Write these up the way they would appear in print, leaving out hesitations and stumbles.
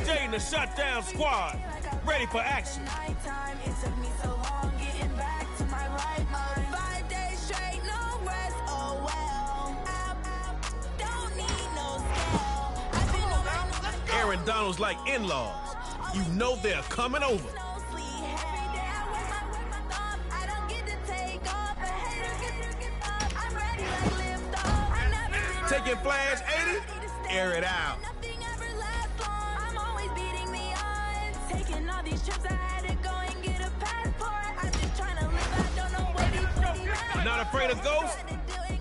Jay and the Shutdown Squad, ready for action. It took me so long getting back to my right mind. 5 days straight, no rest, oh well. Don't need no scale. I've been on my Aaron Donald's like in-laws. You know they're coming over. no sleep. Every day I work my thumb. I don't get to take off. A hater get up. I'm ready like lift off. I never been Taking Flash 80? Air it out. Nothing ever lasts long. I'm always beating the odds. Taking all these trips, I had to go and get a passport. I'm just trying to live. I don't know what he's Not afraid of ghosts?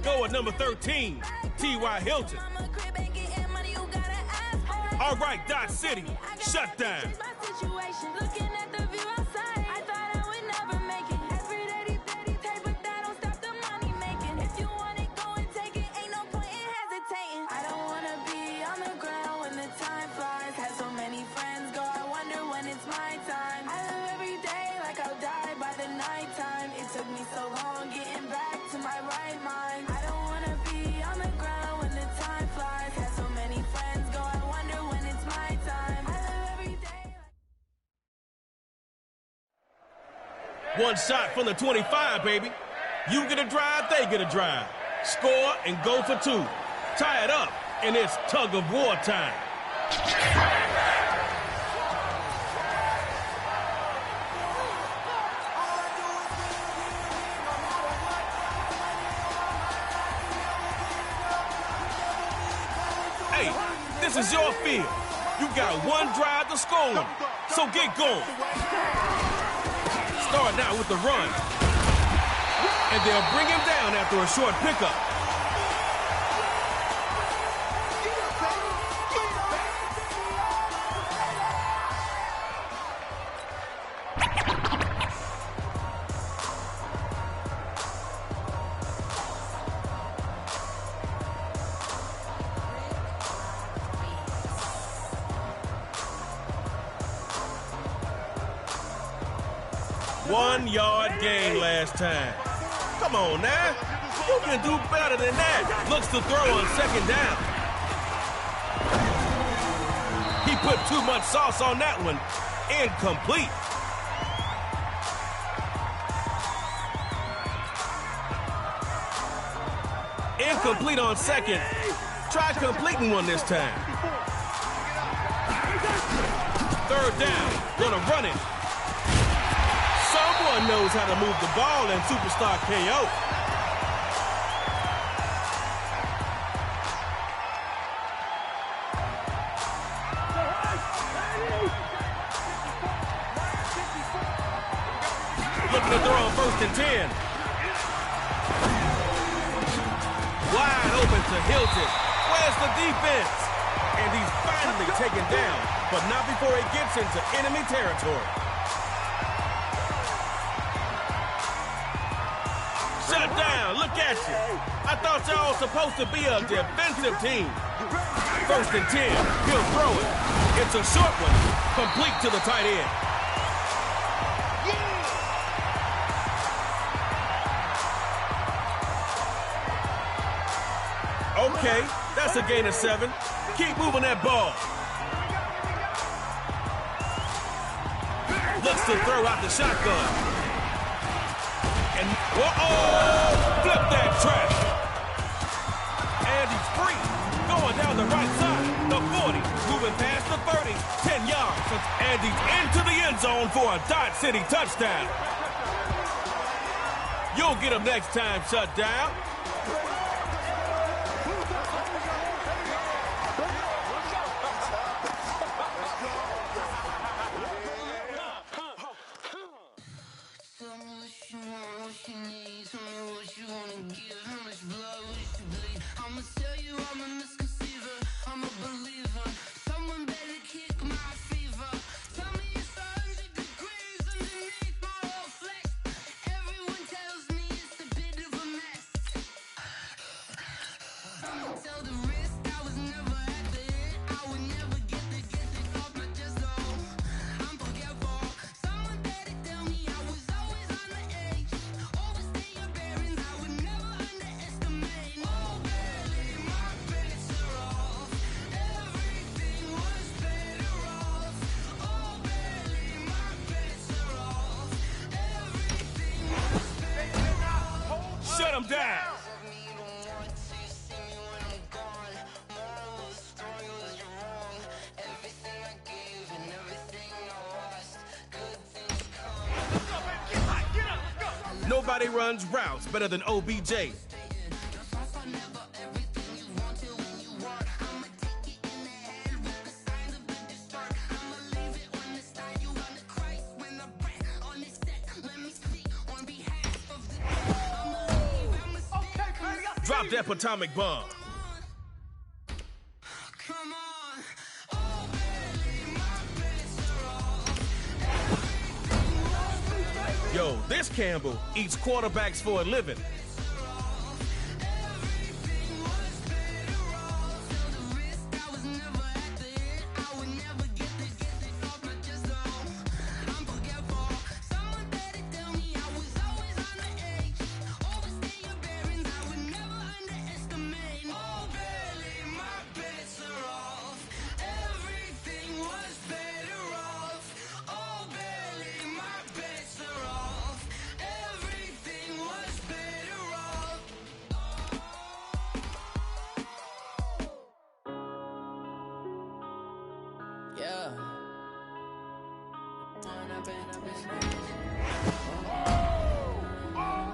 Go with number 13, T.Y. Hilton. I'm a crib and getting money, you gotta ask for it. All right, Dot City, shut down. My situation, looking at the view outside. I thought I would never make it. Every day, take, but that don't stop the money making. If you want it, go and take it. Ain't no point in hesitating. I don't wanna be on the ground when the time flies. Had so many friends go, I wonder when it's my time. I live every day like I'll die by the nighttime. It took me so long getting back to my right mind. I don't wanna be on the ground when the time flies. Had so many friends go, I wonder when it's my time. I live every day. One shot from the 25, baby. You get a drive, they get a drive. Score and go for two. Tie it up, and it's tug of war time. Hey, this is your field. You got one drive to score on, so get going. Start out with the run. And they'll bring him down after a short pickup. One-yard gain last time. Come on now. You can do better than that. Looks to throw on second down. He put too much sauce on that one. Incomplete. Incomplete on second. Try completing one this time. Third down. Gonna run it. Someone knows how to move the ball in Superstar KO. Looking to throw on 1st and 10. Wide open to Hilton. Where's the defense? And he's finally taken down, but not before he gets into enemy territory. Shut down, look at you. I thought y'all were supposed to be a defensive team. 1st and 10, he'll throw it. It's a short one, complete to the tight end. Okay, that's a gain of 7. Keep moving that ball. Looks to throw out the shotgun. And, whoa-oh! Flip that track. And he's free. Going down the right side. The 40. Moving past the 30. 10 yards. And he's into the end zone for a Dot City touchdown. You'll get him next time, shut down. Nobody runs routes better than OBJ. Drop that atomic bomb. Yo, this Campbell eats quarterbacks for a living.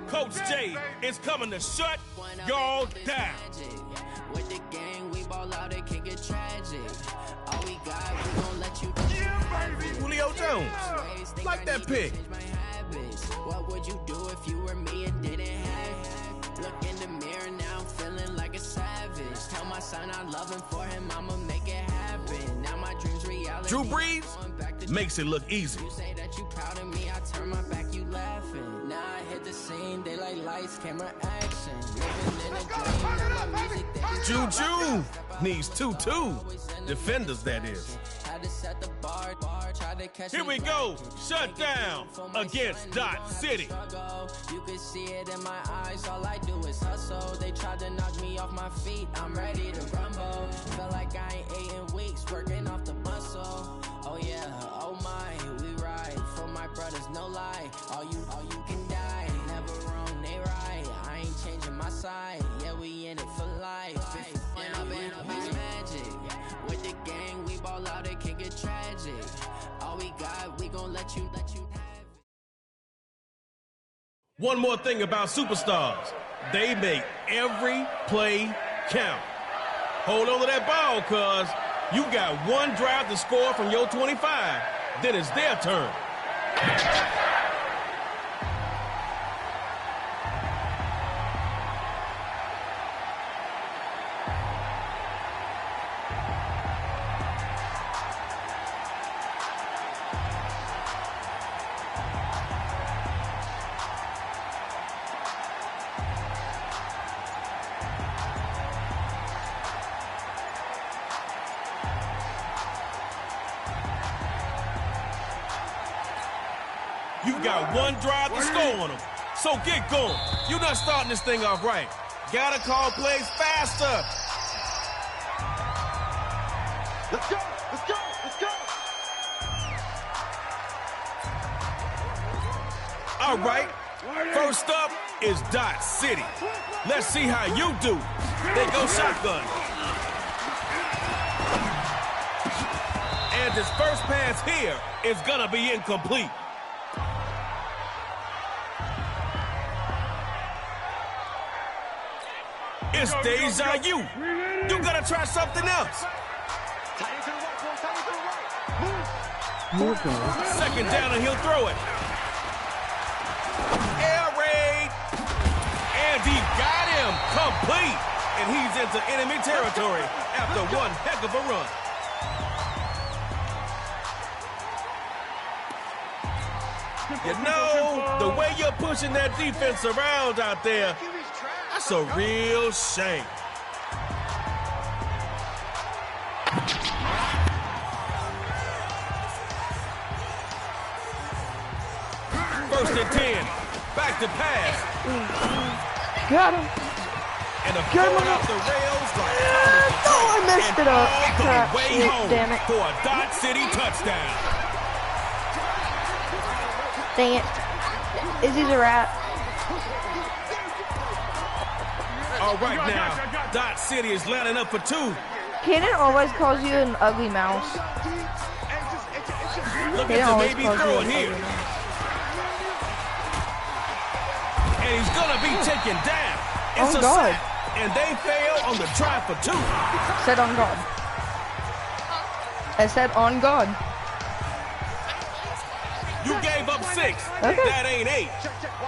Coach J is coming to shut y'all down. With the gang, we ball out, it can get tragic. All we got, we gon' let you Julio Jones, like that pick. What would you do if you were me and didn't have? Look in the mirror now, I'm feeling like a savage. Tell my son I love him, for him I'ma make it happen. Now my dreams reality. Drew Brees makes it look easy. You say that you proud of me, I turn my back, you laughing. Now I hit the scene, they like lights, camera, action. Living in a dream, now my music, Juju needs 2-2 defenders, that is. Here we go, shut down against Dot City. You can see it in my eyes, all I do is hustle. They tried to knock me off my feet, I'm ready to rumble. Feel like I ain't ate in weeks, working off the muscle. Oh yeah, oh my, we ride for my brothers, no lie. All you can die, never wrong, they right. I ain't changing my side, yeah, we in it for life. Magic. With the gang, we ball out, it can get tragic. All we got, we gon' let you have it. One more thing about superstars, they make every play count. Hold on to that ball, cuz you got one drive to score from your 25, then it's their turn. You got one drive to score on them, so get going. You're not starting this thing off right. Gotta call plays faster. Let's go, let's go, let's go. All right, first up is Dot City. Let's see how you do. They go shotgun. And his first pass here is gonna be incomplete. It's deja vu. You gotta try something else. Second down and he'll throw it. Air raid. And he got him complete. And he's into enemy territory after one heck of a run. You know, the way you're pushing that defense around out there, that's a real shame. First and 10. Back to pass. Got him. And a going off the rails like I messed it up. Crap. Way home Damn it. for a Dot City touchdown. Dang it. Izzy's a rat. All right now, Dot City is lining up for two. Cannon always calls you an ugly mouse. Look Cannon at the always baby calls you throw an it here. ugly mouse. And he's gonna be taken down. It's a God. sack. And they fail on the try for 2. Said on God. I said on God. You gave up 6. Okay. That ain't 8.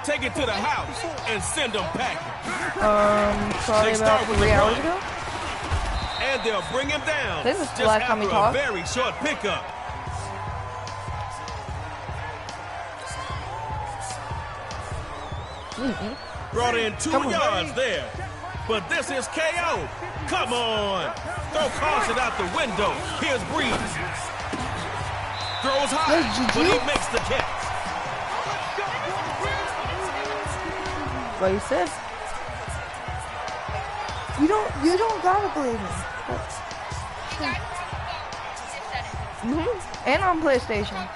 Take it to the house and send them packing. Probably They start about with 3 the hours run. ago. And they'll bring him down. This is the just last time we after a talked. very short pickup. Brought in 2 yards there. But this is KO. Come on. Throw caution out the window. Here's Breeze. Throws high, but he makes the catch. What you said? You don't gotta believe me. And on PlayStation.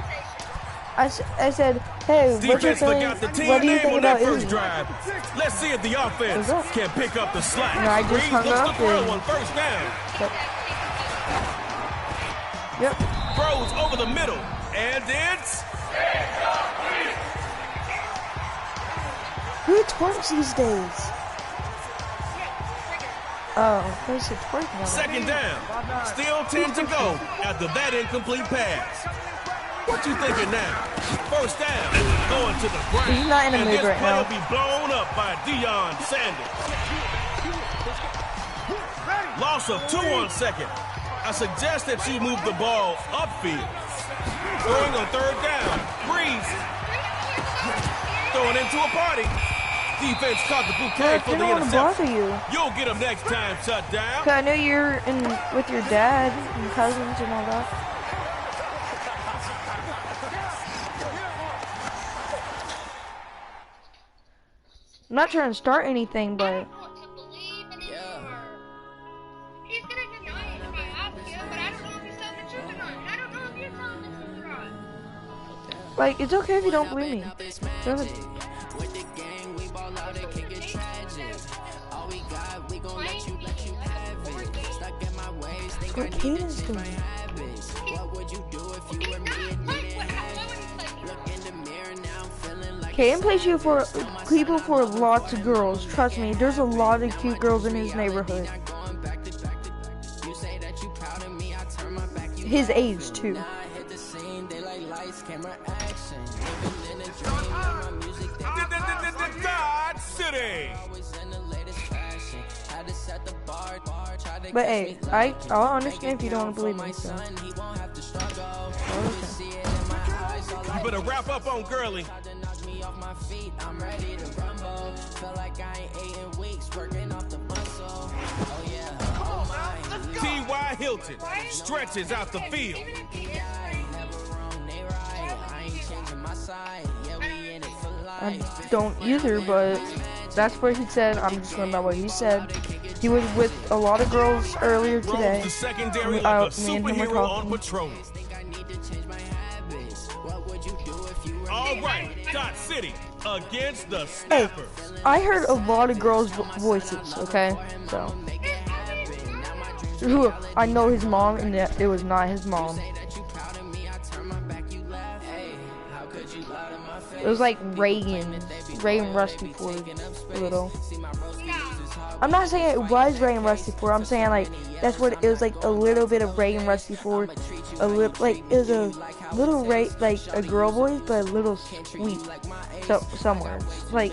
I said, hey, what's your Defense feeling? forgot the team What do you name think on that about first Izzy? drive. Let's see if the offense What's up? can pick up the slack. No, I just Breeze hung looks up to throw and- on first down. Yep. Throws over the middle. And it's... Who twerks these days? Oh, who's it twerking on? Second down. Still 10 to go after that incomplete pass. What you thinking now? First down, going to the ground. He's not in a and mood this right play now. will be blown up by Deion Sanders. Loss of 2 on second. I suggest that you move the ball upfield. Throwing on third down. Breeze. Throwing into a party. Defense caught the bouquet I for didn't the want to bother interception. you. You'll get him next time, shut down. 'Cause I know you're in with your dad and cousins and all that. I'm not trying to start anything, but I don't know what to believe anymore. He's gonna deny it if I ask him, but I don't know if he's telling the truth or not. And I don't know if you're telling the truth or not. like, it's okay if you don't believe me. Go ahead. With the gang, we ball out, it can get tragic. All we got, we gon' let you have it. Stuck in my ways, think I What need to Caden's change my doing? habits. What would you do if you were me and didn't have it? Look in the mirror now, I'm feeling like Caden plays you for people for lots of girls. Trust me, there's a lot of cute girls in his neighborhood. going back to you say that you proud of me, I turn my back, you His age too. I hit the scene, they like lights, camera, action. Living in a dream, my music, they God City. always in the latest fashion. Had to set the bar, try to But catch hey, me I'll understand if you don't want to believe me. So. son, he won't have to struggle. Okay. See it in my eyes, all You better wrap up on Gurley. tried to knock me off my feet, I'm ready to rumble. Feel like I ain't ate in weeks, working off the muscle. Oh yeah, oh my. T.Y. Hilton stretches out the field. Never wrong, they right. I ain't changing my side. Yeah, we in it for I life. don't either, but that's what he said. I'm just going by what he said. He was with a lot of girls earlier Roams today. the secondary Me like a and him were superhero on talking. patrol. Think I need to change my habits. What would you do if you were All right, Dot City against the Hey, Snappers. I heard a lot of girls' voices, okay? So. Who- I know his mom, and it was not his mom. that you proud of me? I turn my back, you laugh. Hey, how could you lie to my face? It was like Reagan Rusty Ford, a little. I'm not saying it was Reagan Rusty Ford. I'm saying like that's what it was, like a little bit of Reagan Rusty Ford, a little like it was a little like a girl voice, but a little sweet. So somewhere it's like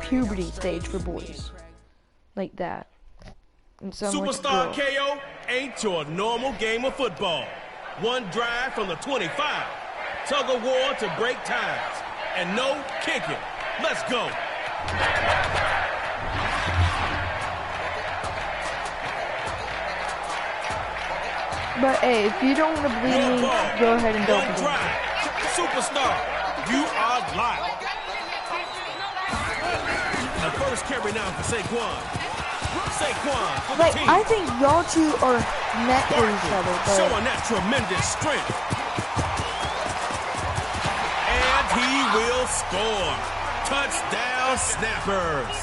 puberty stage for boys, like that. And some like a Superstar girl. KO ain't your normal game of football. One drive from the 25. Tug of war to break ties. And no kicking. Let's go. But hey, if you don't want to believe One me, ball. go ahead and don't One believe me. drive. Superstar, you are live. The first carry now for Saquon. Saquon for the Like, team. I think y'all two are met for each other, but Showing that tremendous strength. And he will score. Touchdown Snappers.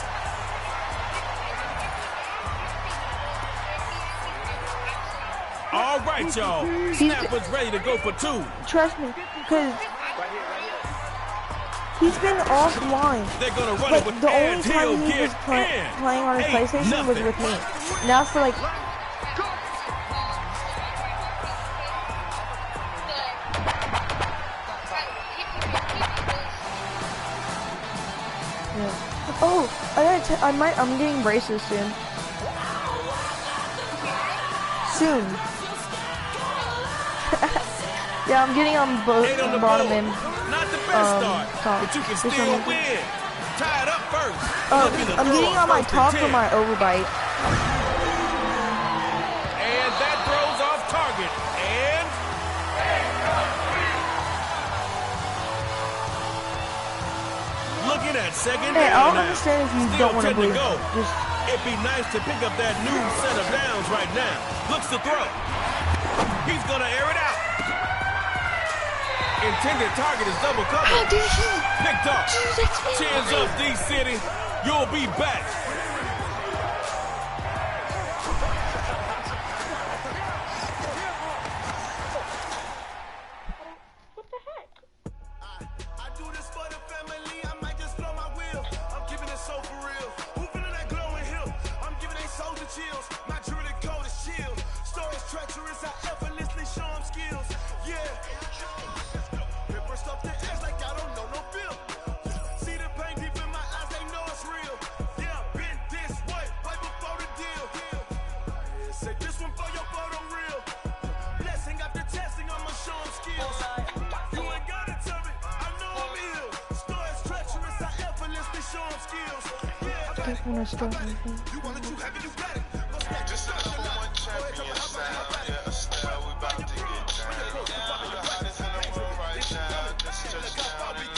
All right, y'all. Snappers ready to go for 2. trust me, because He's been offline. They're gonna run Like, it with the only and time he'll he was get playing on his in. PlayStation was 8-0. with me. Now for like, yeah. Oh, I'm getting braces soon. Soon. Yeah, I'm getting on both bottom and Not the best start, top. but you can still win. Tie it up first. I'm getting on my top for my overbite. And that throws off target. And looking at second Hey, I down don't now. understand if you Still don't want to 10 blue. go. Just It'd be nice to pick up that new set of downs right now. Looks to throw. He's gonna air it out. Intended target is double covered. Picked off. Chins up, D-City. You'll be back. what the heck? I do this for the family. I might just blow my wheel. I'm giving it so for real. Who feeling that glowing hill? I'm giving they soldier chills. My jewelry code is chill. Stories treacherous. I effortlessly show them skills. Yeah. Ripper stuff the edge like I don't know no feel. See the pain deep in my eyes. They know it's real. Yeah, been this way right before the deal. Say this one for your photo real. Blessing after testing. I'ma show them skills. You ain't gotta tell me. I know I'm ill. Stories treacherous. I effortlessly show them skills. Yeah. I just want to start anything. You want it, you have it, you got it. What's that? This is the number one champion style. Yeah, style we about to get down. The hottest in the world right now. This touchdown and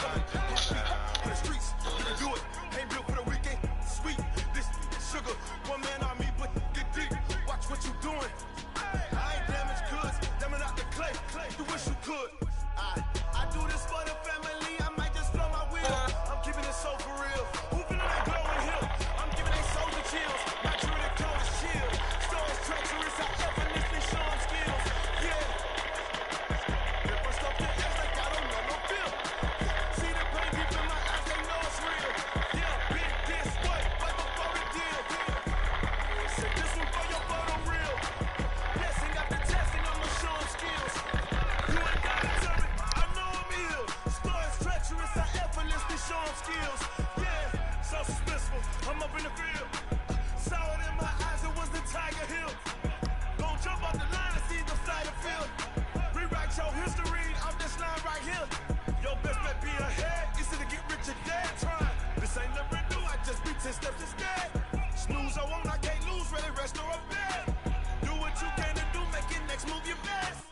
For the streets, you can do it. Ain't built for the weekend. Sweet, this sugar. One man army, but get deep. Watch what you doing. I ain't damaged goods. Damn it out the clay. You wish you could. I do this for the family. I might just blow my wheel. I'm keeping it so for real. Who feeling that glowing hill? I'm giving they soldier chills. My jewelry code is chill. Stories treacherous. I effortlessly show them skills. Yeah. Ripper stuff the edge like I don't know no feel. See the pain deep in my eyes. They know it's real. Yeah, been this way right before the deal. Say this one for your photo real. Blessing after testing. I'ma show them skills. You ain't gotta tell me. I know I'm ill. Stories treacherous. I effortlessly show them skills. Yeah, so suspenseful. I'm up in the field. Saw it in my eyes. It was the Tiger Hill. Don't jump off the line and see the side of field. Rewrite your history off this line right here. Your best bet be ahead. Easy to get rich or dead trying. This ain't never do. I just be 10 steps instead. Snooze I won't. I can't lose. Ready, rest or a bed. Do what you can to do. Make it next move your best.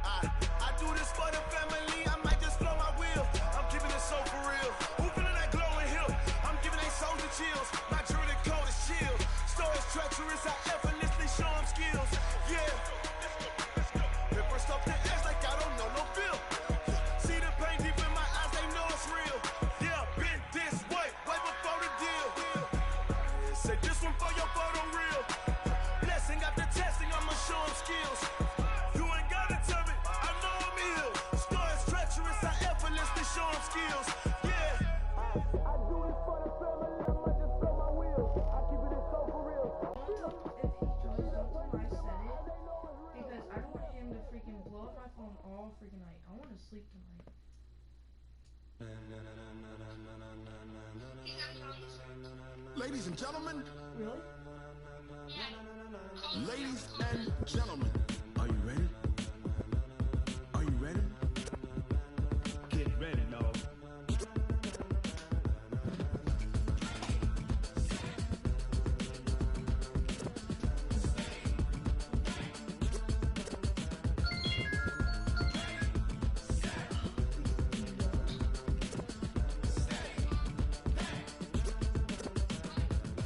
I do this for the family. I might just blow my wheel. I'm keeping it so for real. Who feeling that glowing hill? I'm giving they soldier chills. My jewelry code is chill. Stories treacherous. I effortlessly show them skills. Yeah. Ripper stuff the edge like I don't know no feel. See the pain deep in my eyes. They know it's real. Yeah, been this way right before the deal. Say this one for your photo real. Blessing after testing. I'ma show them skills. You ain't gotta tell me. I know I'm ill. Stories treacherous. I effortlessly show them skills. Yeah. I do this for the family. I might just blow my wheel. I keep it so for real. If he does something, I said it, because I don't want him to freaking blow up my phone all freaking night. I want to sleep tonight. Ladies and gentlemen. Really? Ladies and gentlemen. Are you ready? Are you ready? Get ready, dog.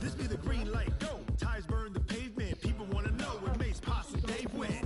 This be the green light, go. Tires burn the pavement. People wanna know what makes possible Dave win.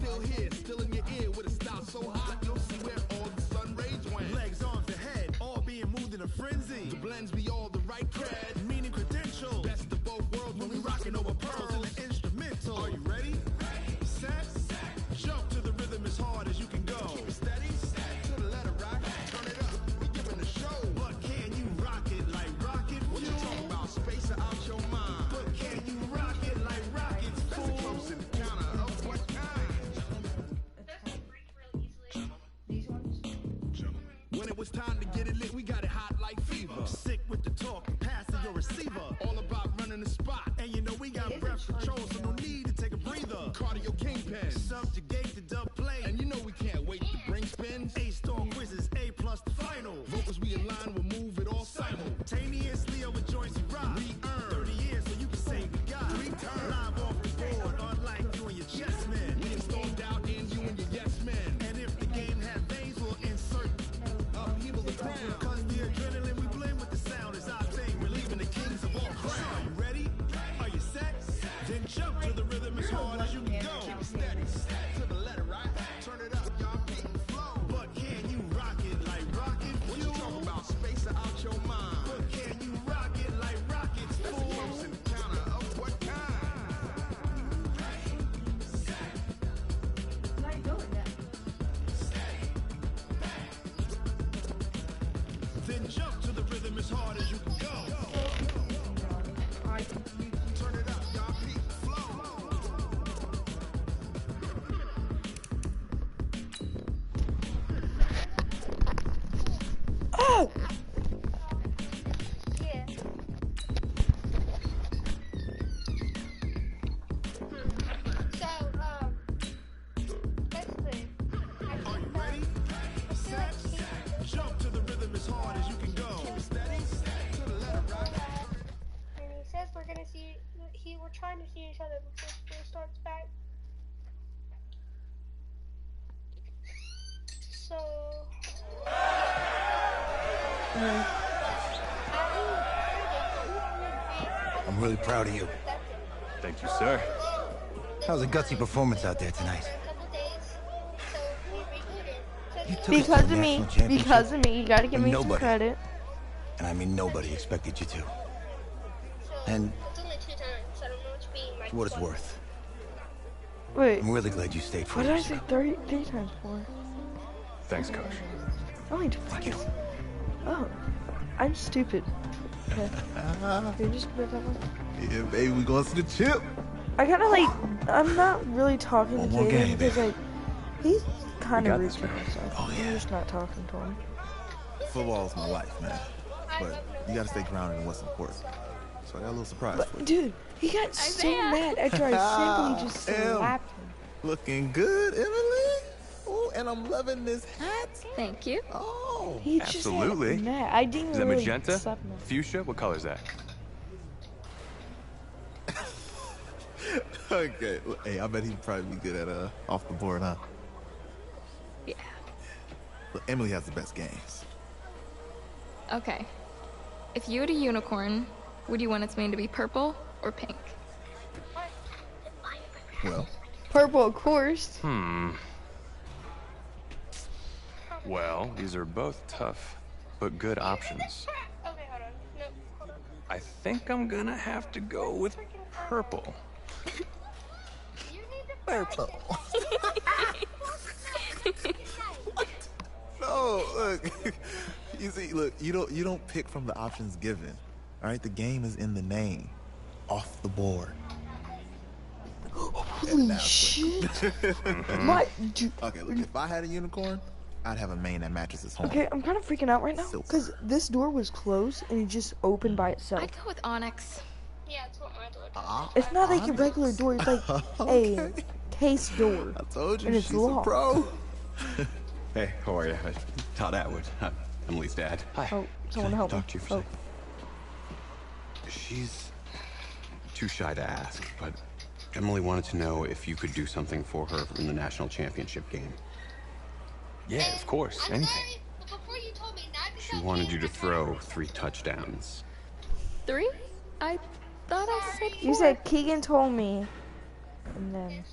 it's time to get it lit, we got it hot like fever. Sick with the talk, passing your receiver. All about running the spot. And you know we got breath control, so no need to take a breather. Cardio kingpin, subjugate the dub play. And you know we can't wait to bring spins. A-star quizzes, A+ the final. Vocals we align, we'll move it all simultaneously over joints and rock. We earn 30 years, so you can say we got return. Live off the board, unlike you and your chess men. We installed doubt in you and your yes men. And if the game had veins, we'll insert upheaval the ground. Cause the adrenaline we blend with the sound is our thing. We're leaving the kings of all crowns. Are you ready? Are you set? Then jump to the rhythm as hard as you can go. Keep it steady, to the letter, right? Turn it up, y'all beat and flow. But can you rock it like rocket fuel? What you talking about? Space out your mind. But can you rock it like rockets full? That's a close encounter of what kind? Then jump to the rhythm as hard as you can go. Turn it up, y'all beat and flow. Oh! Yeah. So, basically, Are you ready? Set, jump to the rhythm as hard as you can go. Steady, to the letter, right? and he says we're gonna see. We're trying to see each other before school starts back. So. I'm really proud of you. Thank you, sir. That was a gutsy performance out there tonight. You took us to Because the of me. national championship Because of me. You gotta give when me some nobody, credit. and I mean nobody, expected you to. And It's only 2 times. I don't know what to be. for what it's worth, Wait. I'm really glad you stayed for What did I it. say 33 times for? Thanks, Coach. Only 2 Thank you. fucking. Oh. I'm stupid. Okay. You're just gonna that one? Yeah, baby, we going to the chip. I kinda like. I'm not really talking One to more Kaden game, because, baby. like, he's kind You of got rude this, to man. me, so Oh, yeah. I'm just not talking to him. Football's my life, man. But you gotta stay grounded in what's important. So I got a little surprise for But, you. dude, he got so mad after I simply just Em. slapped him. Looking good, Emily. Oh, and I'm loving this hat. Thank you. Oh. He just Absolutely. got mad. I didn't Is that really magenta? slap him. Fuchsia? What color is that? Okay. Well, hey, I bet he'd probably be good at off the board, huh? Yeah. Look, Emily has the best games. Okay. If you had a unicorn, would you want its mane to be purple or pink? Well, Purple, of course. Well, these are both tough, but good options. Okay, hold on. No, hold on. I think I'm gonna have to go with purple. You need to purple. No, look. You see, look, you don't pick from the options given. All right, the game is in the name. Off the board. Holy shit. My, dude. Okay, look, if I had a unicorn, I'd have a mane that matches his home. Okay, I'm kind of freaking out right now Silk. because this door was closed and it just opened by itself. I'd go with onyx. Yeah, it's what my door does. It's not like a regular door. It's like a case door. I told you, And it's she's a locked. pro. Hey, how are you? Todd Atwood, Emily's dad. Hi. Oh, someone Can I help me. talk to you for a Oh. second? She's too shy to ask, but Emily wanted to know if you could do something for her in the national championship game. Yeah, of course. I'm Anything. sorry, but before you told me not to She wanted you to throw 3 touchdowns. 3? I thought I said 4. You said Keegan told me, and then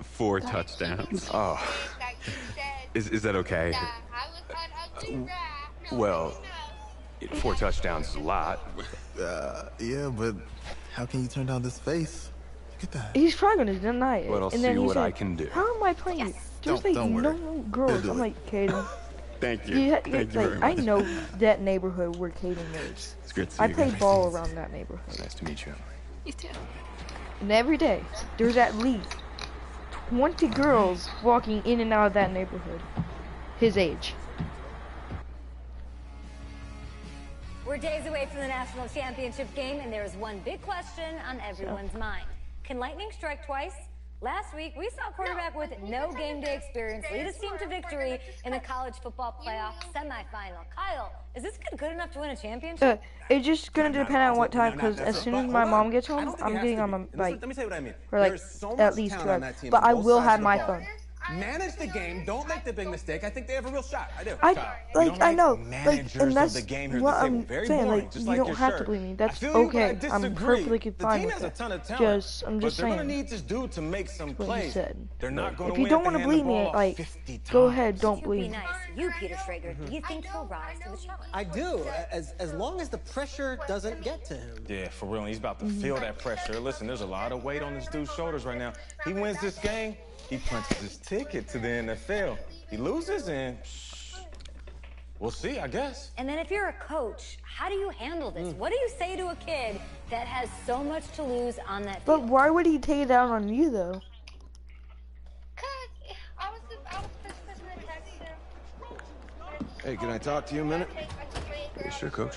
4 touchdowns. Oh, that you said Is that okay? that I was an ugly rat. No, well, no. 4 touchdowns is a lot. Yeah, but how can you turn down this face? Look at that. he's probably gonna deny it. But I'll and then see he what said, I can do. How am I playing you? There's Don't like worry. no girls. do I'm it. like, Caden. Thank you. You, Thank you like, very I much. know that neighborhood where Caden lives. It's good to see I you play again. ball around that neighborhood. Nice to meet you. You too. And every day, there's at least 20 girls walking in and out of that neighborhood. His age. We're days away from the national championship game, and there's one big question on everyone's mind. Can lightning strike twice? Last week, we saw a quarterback with no game day experience lead his team to victory in the college football playoff semifinal. Kyle, is this kid good enough to win a championship? It's just gonna depend on what time, because as soon as my mom gets home, I'm getting on my bike. Let me tell you what I mean. For like at least 2 hours. But I will have my phone. Manage the game. Don't make the big mistake. I think they have a real shot. I do. I know. Like, and that's what I'm saying. Like, you don't have to believe me. That's okay. I'm perfectly fine with that. I'm just saying. They're gonna need this dude to make some plays. They're not going to If you don't want to believe me, like, go ahead. Don't believe me. You, Peter Schrager, do you think he'll rise to the challenge? I do, as long as the pressure doesn't get to him. Yeah, for real. He's about to feel that pressure. Listen, there's a lot of weight on this dude's shoulders right now. He wins this game, he punches his ticket to the NFL. He loses, and we'll see, I guess. And then if you're a coach, how do you handle this? What do you say to a kid that has so much to lose on that field? But why would he take it out on you, though? Cause I was the first person that texted him. Hey, can I talk to you a minute? Yeah, sure, Coach.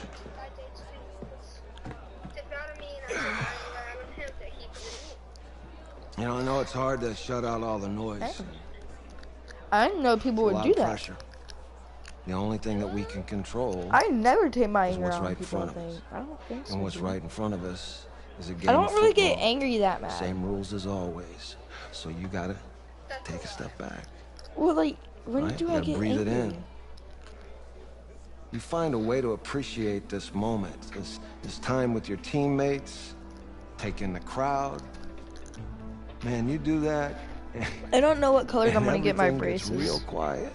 You know, I know it's hard to shut out all the noise. I didn't know people would do that. Pressure. The only thing that we can control. I never take my anger what's out on right in people. front of us. I don't think so. And what's right in front of us is a game I don't of really get football. angry that mad. Same rules as always. So you gotta take a step back. Well, like, when right? do You I gotta get breathe angry? it in. You find a way to appreciate this moment, this time with your teammates, take in the crowd. Man, you do that. I don't know what colors I'm gonna get my everything gets braces. real quiet.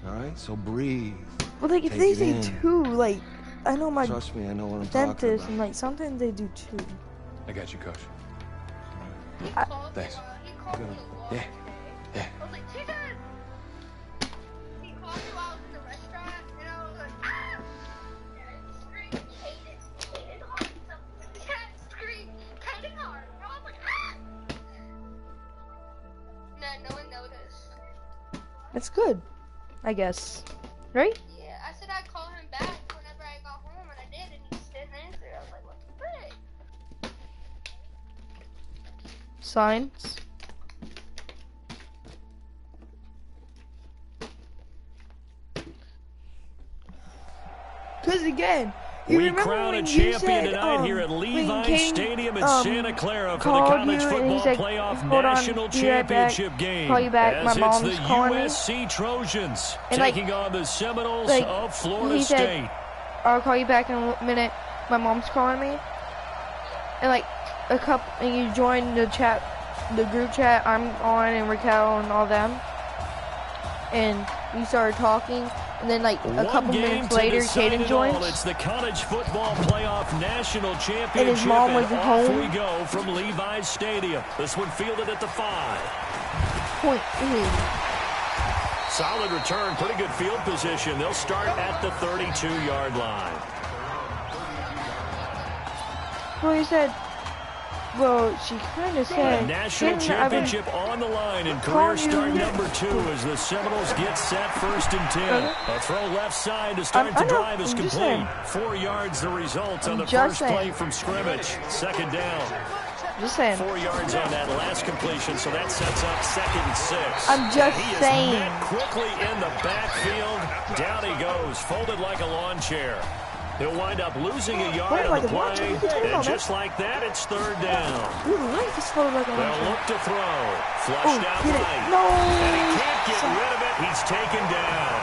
All right, so breathe. Well, like, if Take they it say in. 2, like, I know my Trust me, I know what I'm talking dentist, about. and like sometimes they do 2. I got you, Coach. Thanks. Good. Yeah. Yeah. I was like, Jesus! He called me while I was in the restaurant, and I was like, ah! Yeah, I screamed, hated hard. Yeah, screamed, hated hard. And I was like, ah! No one noticed. That's good, I guess. Right? Yeah, I said I'd call him back whenever I got home, and I did, and he just didn't answer. I was like, what the frick? Signs. Because again, you We remember crown a when you champion said, tonight here at when Levi King, Stadium in Santa Clara for the called College you and Football he said, Playoff "Hold on, National be right back. Championship game. Call you back. As My it's mom's the calling me." USC Trojans And, like- taking on the Seminoles like, of Florida he said, State. I'll call you back in a minute. My mom's calling me. And like and you join the chat, the group chat I'm on, and Raquel and all them. And we started talking, and then like a couple minutes later, Caden joins. It's the College Football Playoff National Championship. And his mom was and home. off we go from Levi's Stadium. This one fielded at the 5. Point. Solid return, pretty good field position. They'll start at the 32-yard line. Well, he said. Well, she kind of said. A national championship on the line in career start number 2 as the Seminoles get set 1st and 10. A throw left side to start the drive is complete. 4 yards the result on the first play from scrimmage. Second down. Just saying. 4 yards on that last completion, so that sets up 2nd and 6. I'm just he saying. Is met quickly in the backfield. Down he goes, folded like a lawn chair. He'll wind up losing a yard on the play, and just like that, it's 3rd down. Ooh, life is slow like a They'll look to throw. Flushed out right. No. And he can't get rid of it. He's taken down.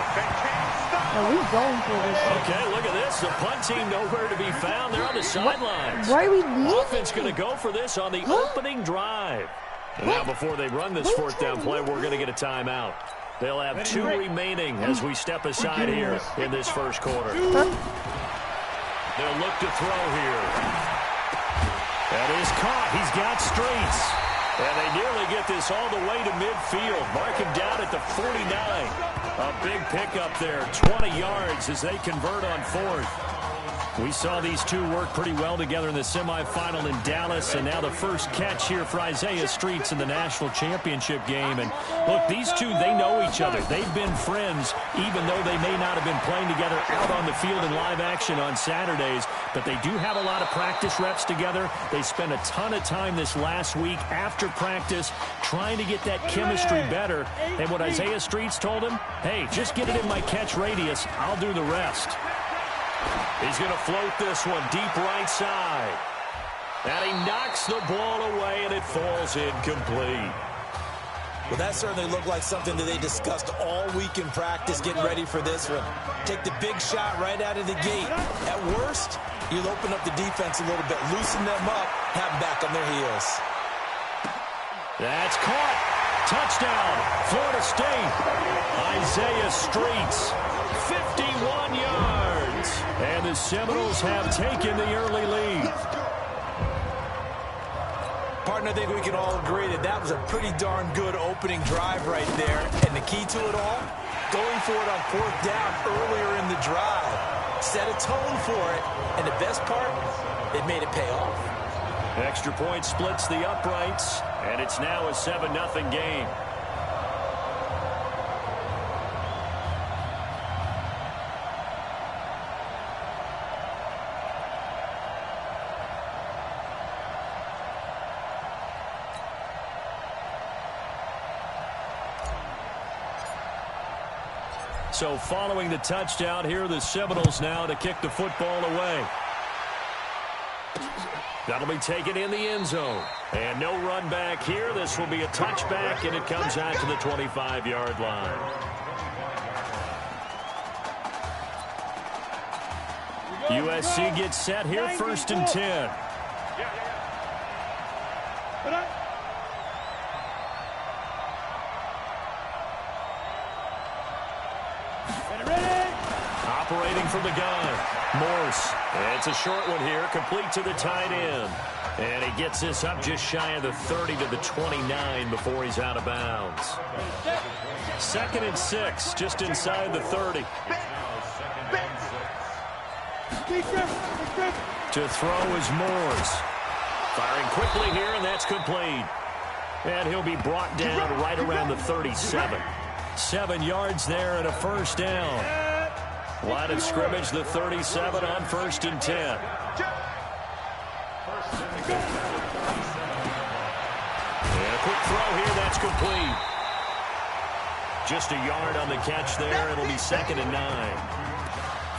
No, we're going for this. Okay, look at this. The punt team nowhere to be found. They're on the sidelines. Why are we leaving? Offense going to go for this on the opening drive. And now before they run this 4th down play, we're going to get a timeout. They'll have 2 remaining as we step aside here in this first quarter. They'll look to throw here. That is caught. He's got streets. And they nearly get this all the way to midfield. Mark him down at the 49. A big pickup there. 20 yards as they convert on 4th. We saw these two work pretty well together in the semifinal in Dallas, and now the first catch here for Isaiah Streets in the national championship game. And look, these two, they know each other. They've been friends, even though they may not have been playing together out on the field in live action on Saturdays. But they do have a lot of practice reps together. They spent a ton of time this last week after practice trying to get that chemistry better. And what Isaiah Streets told him, hey, just get it in my catch radius. I'll do the rest. He's going to float this one deep right side. And he knocks the ball away, and it falls incomplete. Well, that certainly looked like something that they discussed all week in practice, getting ready for this one. Take the big shot right out of the gate. At worst, you'll open up the defense a little bit, loosen them up, have them back on their heels. That's caught. Touchdown, Florida State. Isaiah Streets, 51 yards. And the Seminoles have taken the early lead. Partner, I think we can all agree that that was a pretty darn good opening drive right there. And the key to it all, going for it on 4th down earlier in the drive. Set a tone for it. And the best part, it made it pay off. Extra point splits the uprights, and it's now a 7-0 game. So following the touchdown, here are the Seminoles now to kick the football away. That'll be taken in the end zone. And no run back here. This will be a touchback, and it comes out to the 25-yard line. USC gets set here, 1st and 10. Operating from the gun, Morse. It's a short one here, complete to the tight end. And he gets this up just shy of the 30 to the 29 before he's out of bounds. 2nd and 6, just inside the 30. To throw is Morse. Firing quickly here, and that's complete. And he'll be brought down right around the 37. 7 yards there and a 1st down. Line of scrimmage, the 37 on 1st and 10. And a quick throw here, that's complete. Just a yard on the catch there. It'll be 2nd and 9.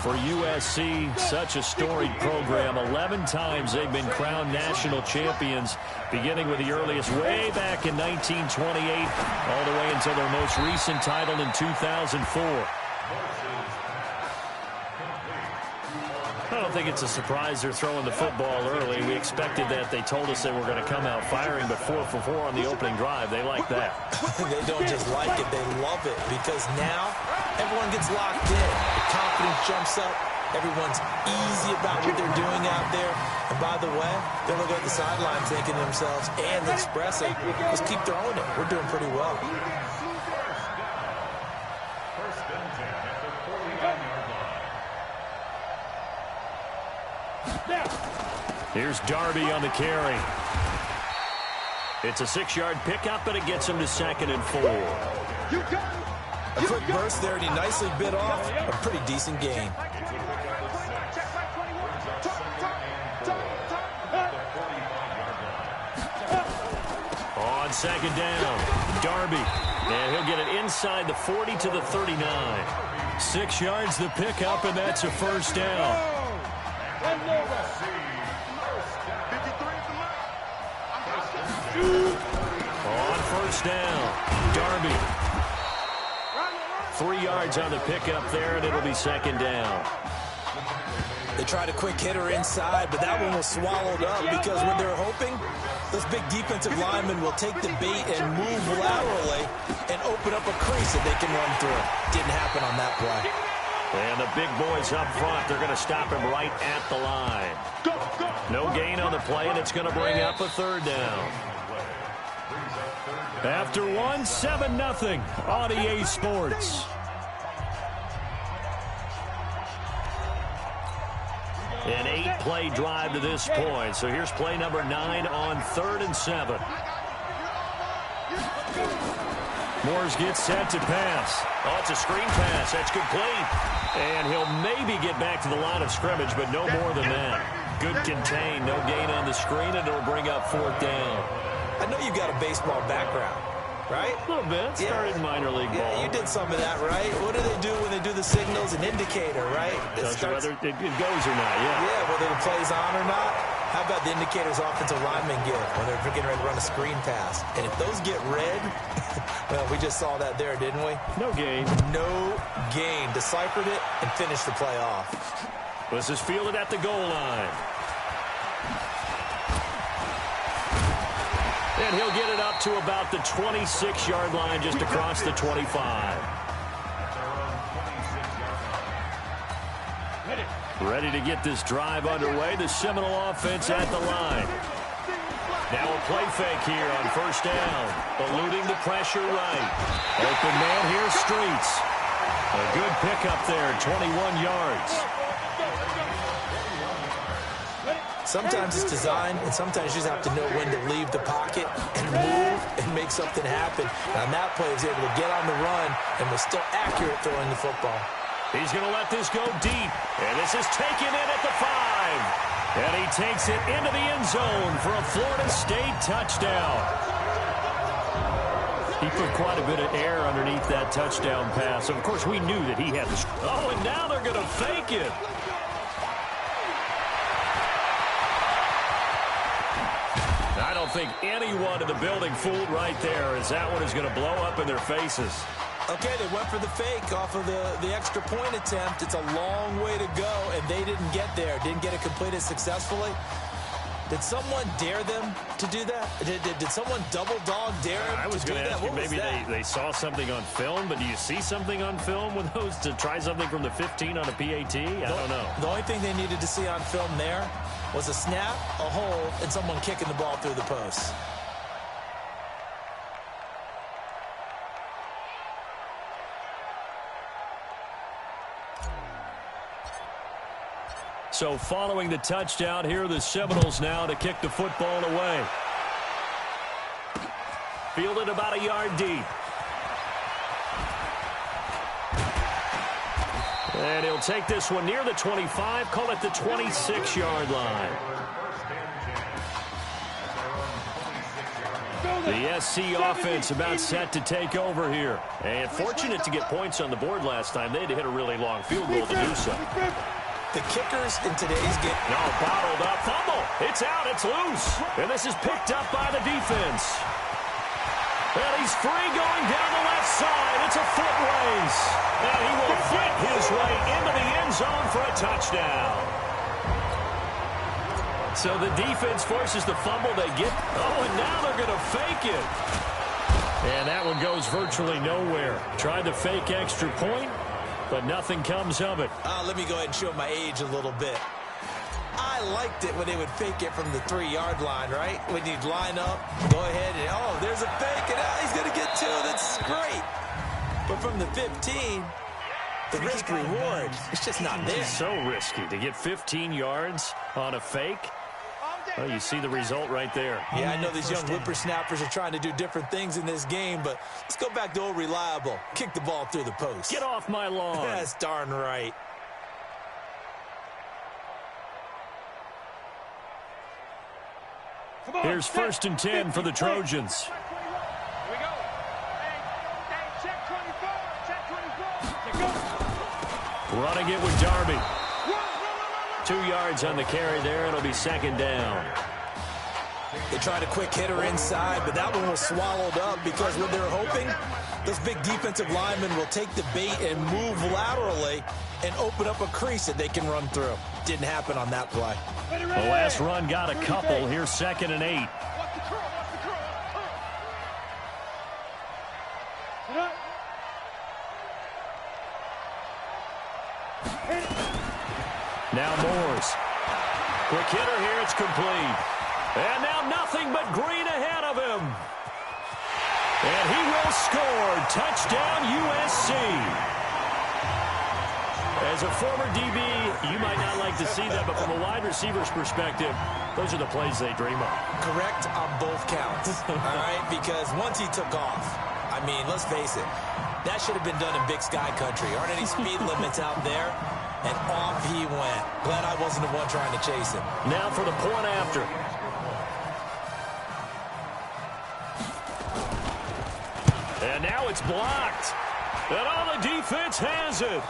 For USC, such a storied program. 11 times they've been crowned national champions, beginning with the earliest way back in 1928, all the way until their most recent title in 2004. I don't think it's a surprise they're throwing the football early. We expected that. They told us they were going to come out firing, but 4 for 4 on the opening drive. They like that. They don't just like it. They love it, because now everyone gets locked in. The confidence jumps up. Everyone's easy about what they're doing out there. And by the way, they're looking at the sideline thinking to themselves and expressing, let's keep throwing it. We're doing pretty well. Here's Darby on the carry. It's a 6-yard pickup, and it gets him to 2nd and 4. A quick burst there, and he nicely bit off a pretty decent gain. On 2nd down, Darby. And he'll get it inside the 40 to the 39. 6 yards the pickup, and that's a 1st down. On 1st down, Darby. 3 yards on the pickup there, and it'll be 2nd down. They tried a quick hitter inside, but that one was swallowed up because when they're hoping, those big defensive linemen will take the bait and move laterally and open up a crease that they can run through. Didn't happen on that play. And the big boys up front, they're going to stop him right at the line. No gain on the play, and it's going to bring up a 3rd down. After 1, 7-0 on EA Sports. An 8-play drive to this point. So here's play number 9 on 3rd and 7. Moores gets set to pass. Oh, it's a screen pass. That's complete. And he'll maybe get back to the line of scrimmage, but no more than that. Good contain. No gain on the screen, and it'll bring up 4th down. I know you've got a baseball background, right? A little bit. Started minor league ball. Yeah, you did some of that, right? What do they do when they do the signals? An indicator, right? Tells you whether it goes or not, yeah. Yeah, whether the play's on or not. How about the indicators offensive linemen get when they're getting ready to run a screen pass? And if those get red, well, we just saw that there, didn't we? No gain. No gain. Deciphered it and finished the play off. This is fielded at the goal line. And he'll get it up to about the 26-yard line, just across the 25. Ready to get this drive underway. The Seminole offense at the line. Now a play fake here on 1st down. Eluding the pressure right. Open man here, Streets. A good pickup there, 21 yards. Sometimes it's designed, and sometimes you just have to know when to leave the pocket and move and make something happen. And on that play, he was able to get on the run and was still accurate throwing the football. He's going to let this go deep. And this is taken in at the 5. And he takes it into the end zone for a Florida State touchdown. He put quite a bit of air underneath that touchdown pass. Of course, we knew that he had the... Oh, and now they're going to fake it. I don't think anyone in the building fooled right there, as that one is going to blow up in their faces. Okay, they went for the fake off of the extra point attempt. It's a long way to go, and they didn't get there. Didn't get it completed successfully. Did someone dare them to do that? Did someone double dog dare them I was going to ask you, maybe they saw something on film, but do you see something on film with those to try something from the 15 on a PAT? I don't know. The only thing they needed to see on film there was a snap, a hold, and someone kicking the ball through the post. So following the touchdown, here are the Seminoles now to kick the football away. Fielded about a yard deep. And he'll take this one near the 25, call it the 26-yard line. The SC offense about set to take over here. And fortunate to get points on the board last time. They had to hit a really long field goal to do so. The kickers in today's game. No, bottled up. Fumble. It's out. It's loose. And this is picked up by the defense. And he's free going down the left side. It's a foot race. And he will flit his way into the end zone for a touchdown. So the defense forces the fumble. They get, and now they're going to fake it. And that one goes virtually nowhere. Tried to fake extra point, but nothing comes of it. Let me go ahead and show my age a little bit. I liked it when they would fake it from the 3-yard line, right? When you'd line up, go ahead and, there's a fake, and he's going to get 2. That's great. But from the 15, the risk reward, it's just not there. It's so risky to get 15 yards on a fake. Well, you see the result right there. Yeah, I know these young whippersnappers are trying to do different things in this game, but let's go back to old reliable. Kick the ball through the post. Get off my lawn. That's darn right. Here's 1st and 10 for the Trojans. Here we go. Hey, check 24. Check 24. Running it with Darby. 2 yards on the carry there. It'll be 2nd down. They tried a quick hitter inside, but that one was swallowed up because what they're hoping, those big defensive linemen will take the bait and move laterally and open up a crease that they can run through. Didn't happen on that play. The last run got a couple. Here's 2nd and 8. Now Moores. Quick hitter here. It's complete. And now nothing but green ahead of him. And he will score. Touchdown USC. As a former DB, you might not like to see that, but from a wide receiver's perspective, those are the plays they dream of. Correct on both counts, all right? Because once he took off, I mean, let's face it, that should have been done in Big Sky country. Aren't any speed limits out there? And off he went. Glad I wasn't the one trying to chase him. Now for the point after. And now it's blocked. And all the defense has it.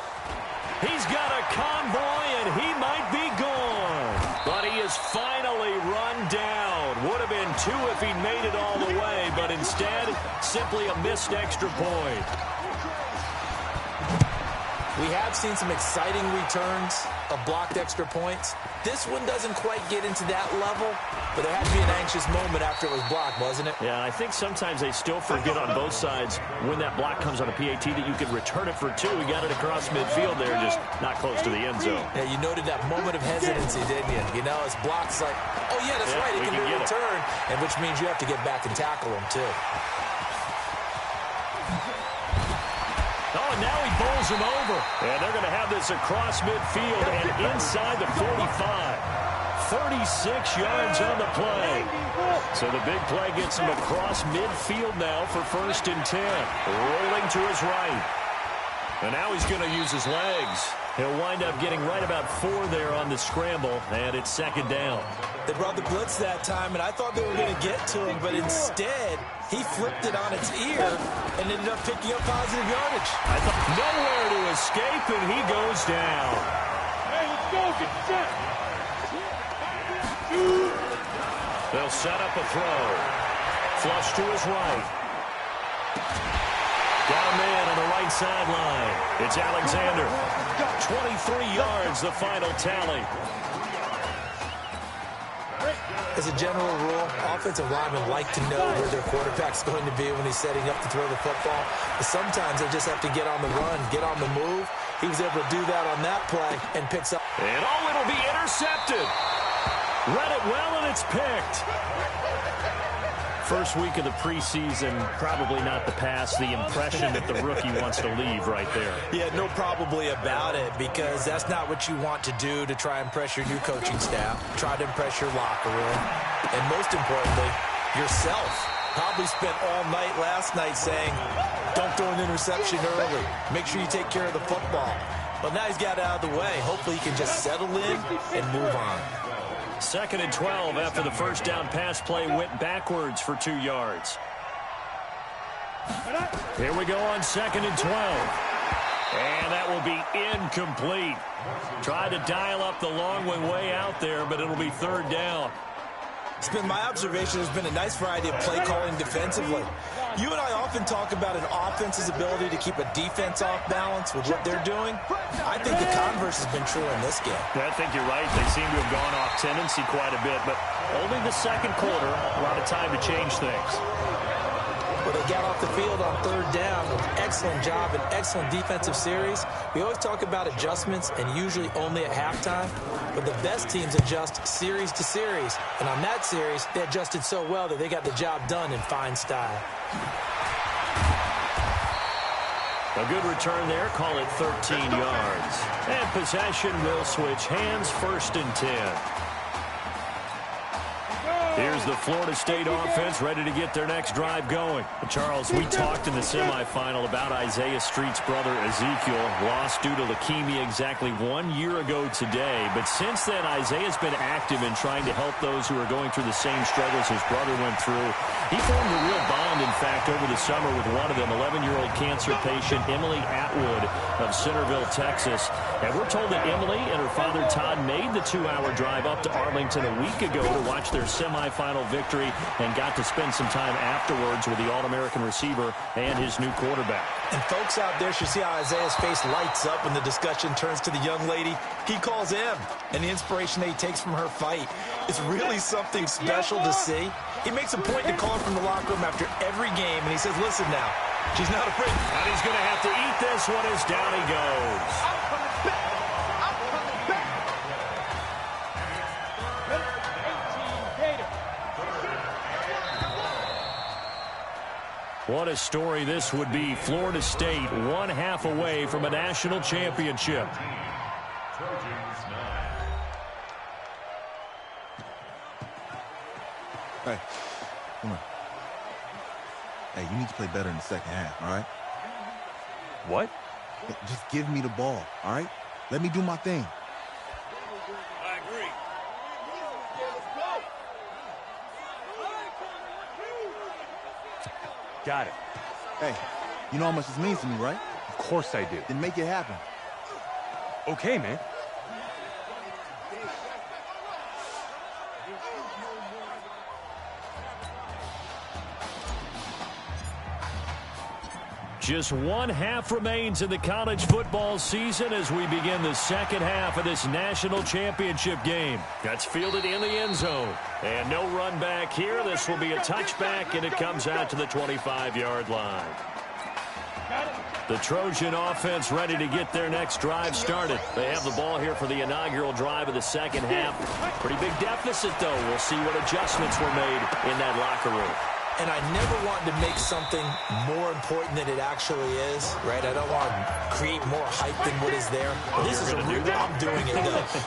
He's got a convoy, and he might be gone. But he is finally run down. Would have been 2 if he'd made it all the way, but instead, simply a missed extra point. We have seen some exciting returns of blocked extra points. This one doesn't quite get into that level, but there had to be an anxious moment after it was blocked, wasn't it? Yeah, I think sometimes they still forget on both sides when that block comes on a PAT that you can return it for 2. He got it across midfield there, just not close to the end zone. Yeah, you noted that moment of hesitancy, didn't you? You know, his block's like, oh, yeah, that's right, it can be a return, and which means you have to get back and tackle him, too. Oh, now he bowls him over. And they're going to have this across midfield and inside the 45. 36 yards on the play. So the big play gets him across midfield now for 1st and 10. Rolling to his right. And now he's going to use his legs. He'll wind up getting right about 4 there on the scramble, and it's 2nd down. They brought the blitz that time, and I thought they were going to get to him, but instead, he flipped it on its ear and ended up picking up positive yardage. I thought nowhere to escape, and he goes down. Hey, let's go, get set. They'll set up a throw. Flush to his right. Down man on the right sideline. It's Alexander. 23 yards, the final tally. As a general rule, offensive linemen like to know where their quarterback's going to be when he's setting up to throw the football. But sometimes they just have to get on the run, get on the move. He was able to do that on that play and picks up. And it'll be intercepted. Read it well, and it's picked. First week of the preseason, probably not the pass, the impression that the rookie wants to leave right there. Yeah, no probably about it, because that's not what you want to do to try and impress your new coaching staff, try to impress your locker room, and most importantly, yourself. Probably spent all night last night saying, don't throw an interception early. Make sure you take care of the football. But now he's got it out of the way. Hopefully he can just settle in and move on. 2nd and 12 after the first down pass play went backwards for 2 yards. Here we go on 2nd and 12. And that will be incomplete. Tried to dial up the long way out there, but it'll be 3rd down. It's been my observation there's been a nice variety of play calling defensively. You and I often talk about an offense's ability to keep a defense off balance with what they're doing. I think the converse has been true in this game. I think you're right. They seem to have gone off tendency quite a bit, but only the 2nd quarter, a lot of time to change things. Well, they got off the field on 3rd down with an excellent job and excellent defensive series. We always talk about adjustments and usually only at halftime, but the best teams adjust series to series. And on that series, they adjusted so well that they got the job done in fine style. A good return there. Call it 13 yards. And possession will switch hands. 1st and 10. Here's the Florida State offense ready to get their next drive going. Charles, we talked in the semifinal about Isaiah Street's brother Ezekiel, lost due to leukemia exactly 1 year ago today. But since then, Isaiah's been active in trying to help those who are going through the same struggles his brother went through. He formed a real bond, in fact, over the summer with one of them, 11-year-old cancer patient Emily Atwood of Centerville, Texas. And we're told that Emily and her father Todd made the 2-hour drive up to Arlington a week ago to watch their semifinal victory and got to spend some time afterwards with the All-American receiver and his new quarterback. And folks out there should see how Isaiah's face lights up when the discussion turns to the young lady he calls him, and the inspiration that he takes from her fight. It's really something special to see. He makes a point to call her from the locker room after every game, and he says, listen now, she's not afraid. And he's going to have to eat this one as down he goes. What a story this would be. Florida State 1 half away from a national championship. Hey, you need to play better in the second half, all right? What? Just give me the ball, all right? Let me do my thing. I agree. Got it. Hey, you know how much this means to me, right? Of course I do. Then make it happen. Okay, man. Just one half remains in the college football season as we begin the second half of this national championship game. That's fielded in the end zone. And no run back here. This will be a touchback, and it comes out to the 25-yard line. The Trojan offense ready to get their next drive started. They have the ball here for the inaugural drive of the second half. Pretty big deficit, though. We'll see what adjustments were made in that locker room. And I never want to make something more important than it actually is, right? I don't want to create more hype than what is there. This is a real, I'm doing it.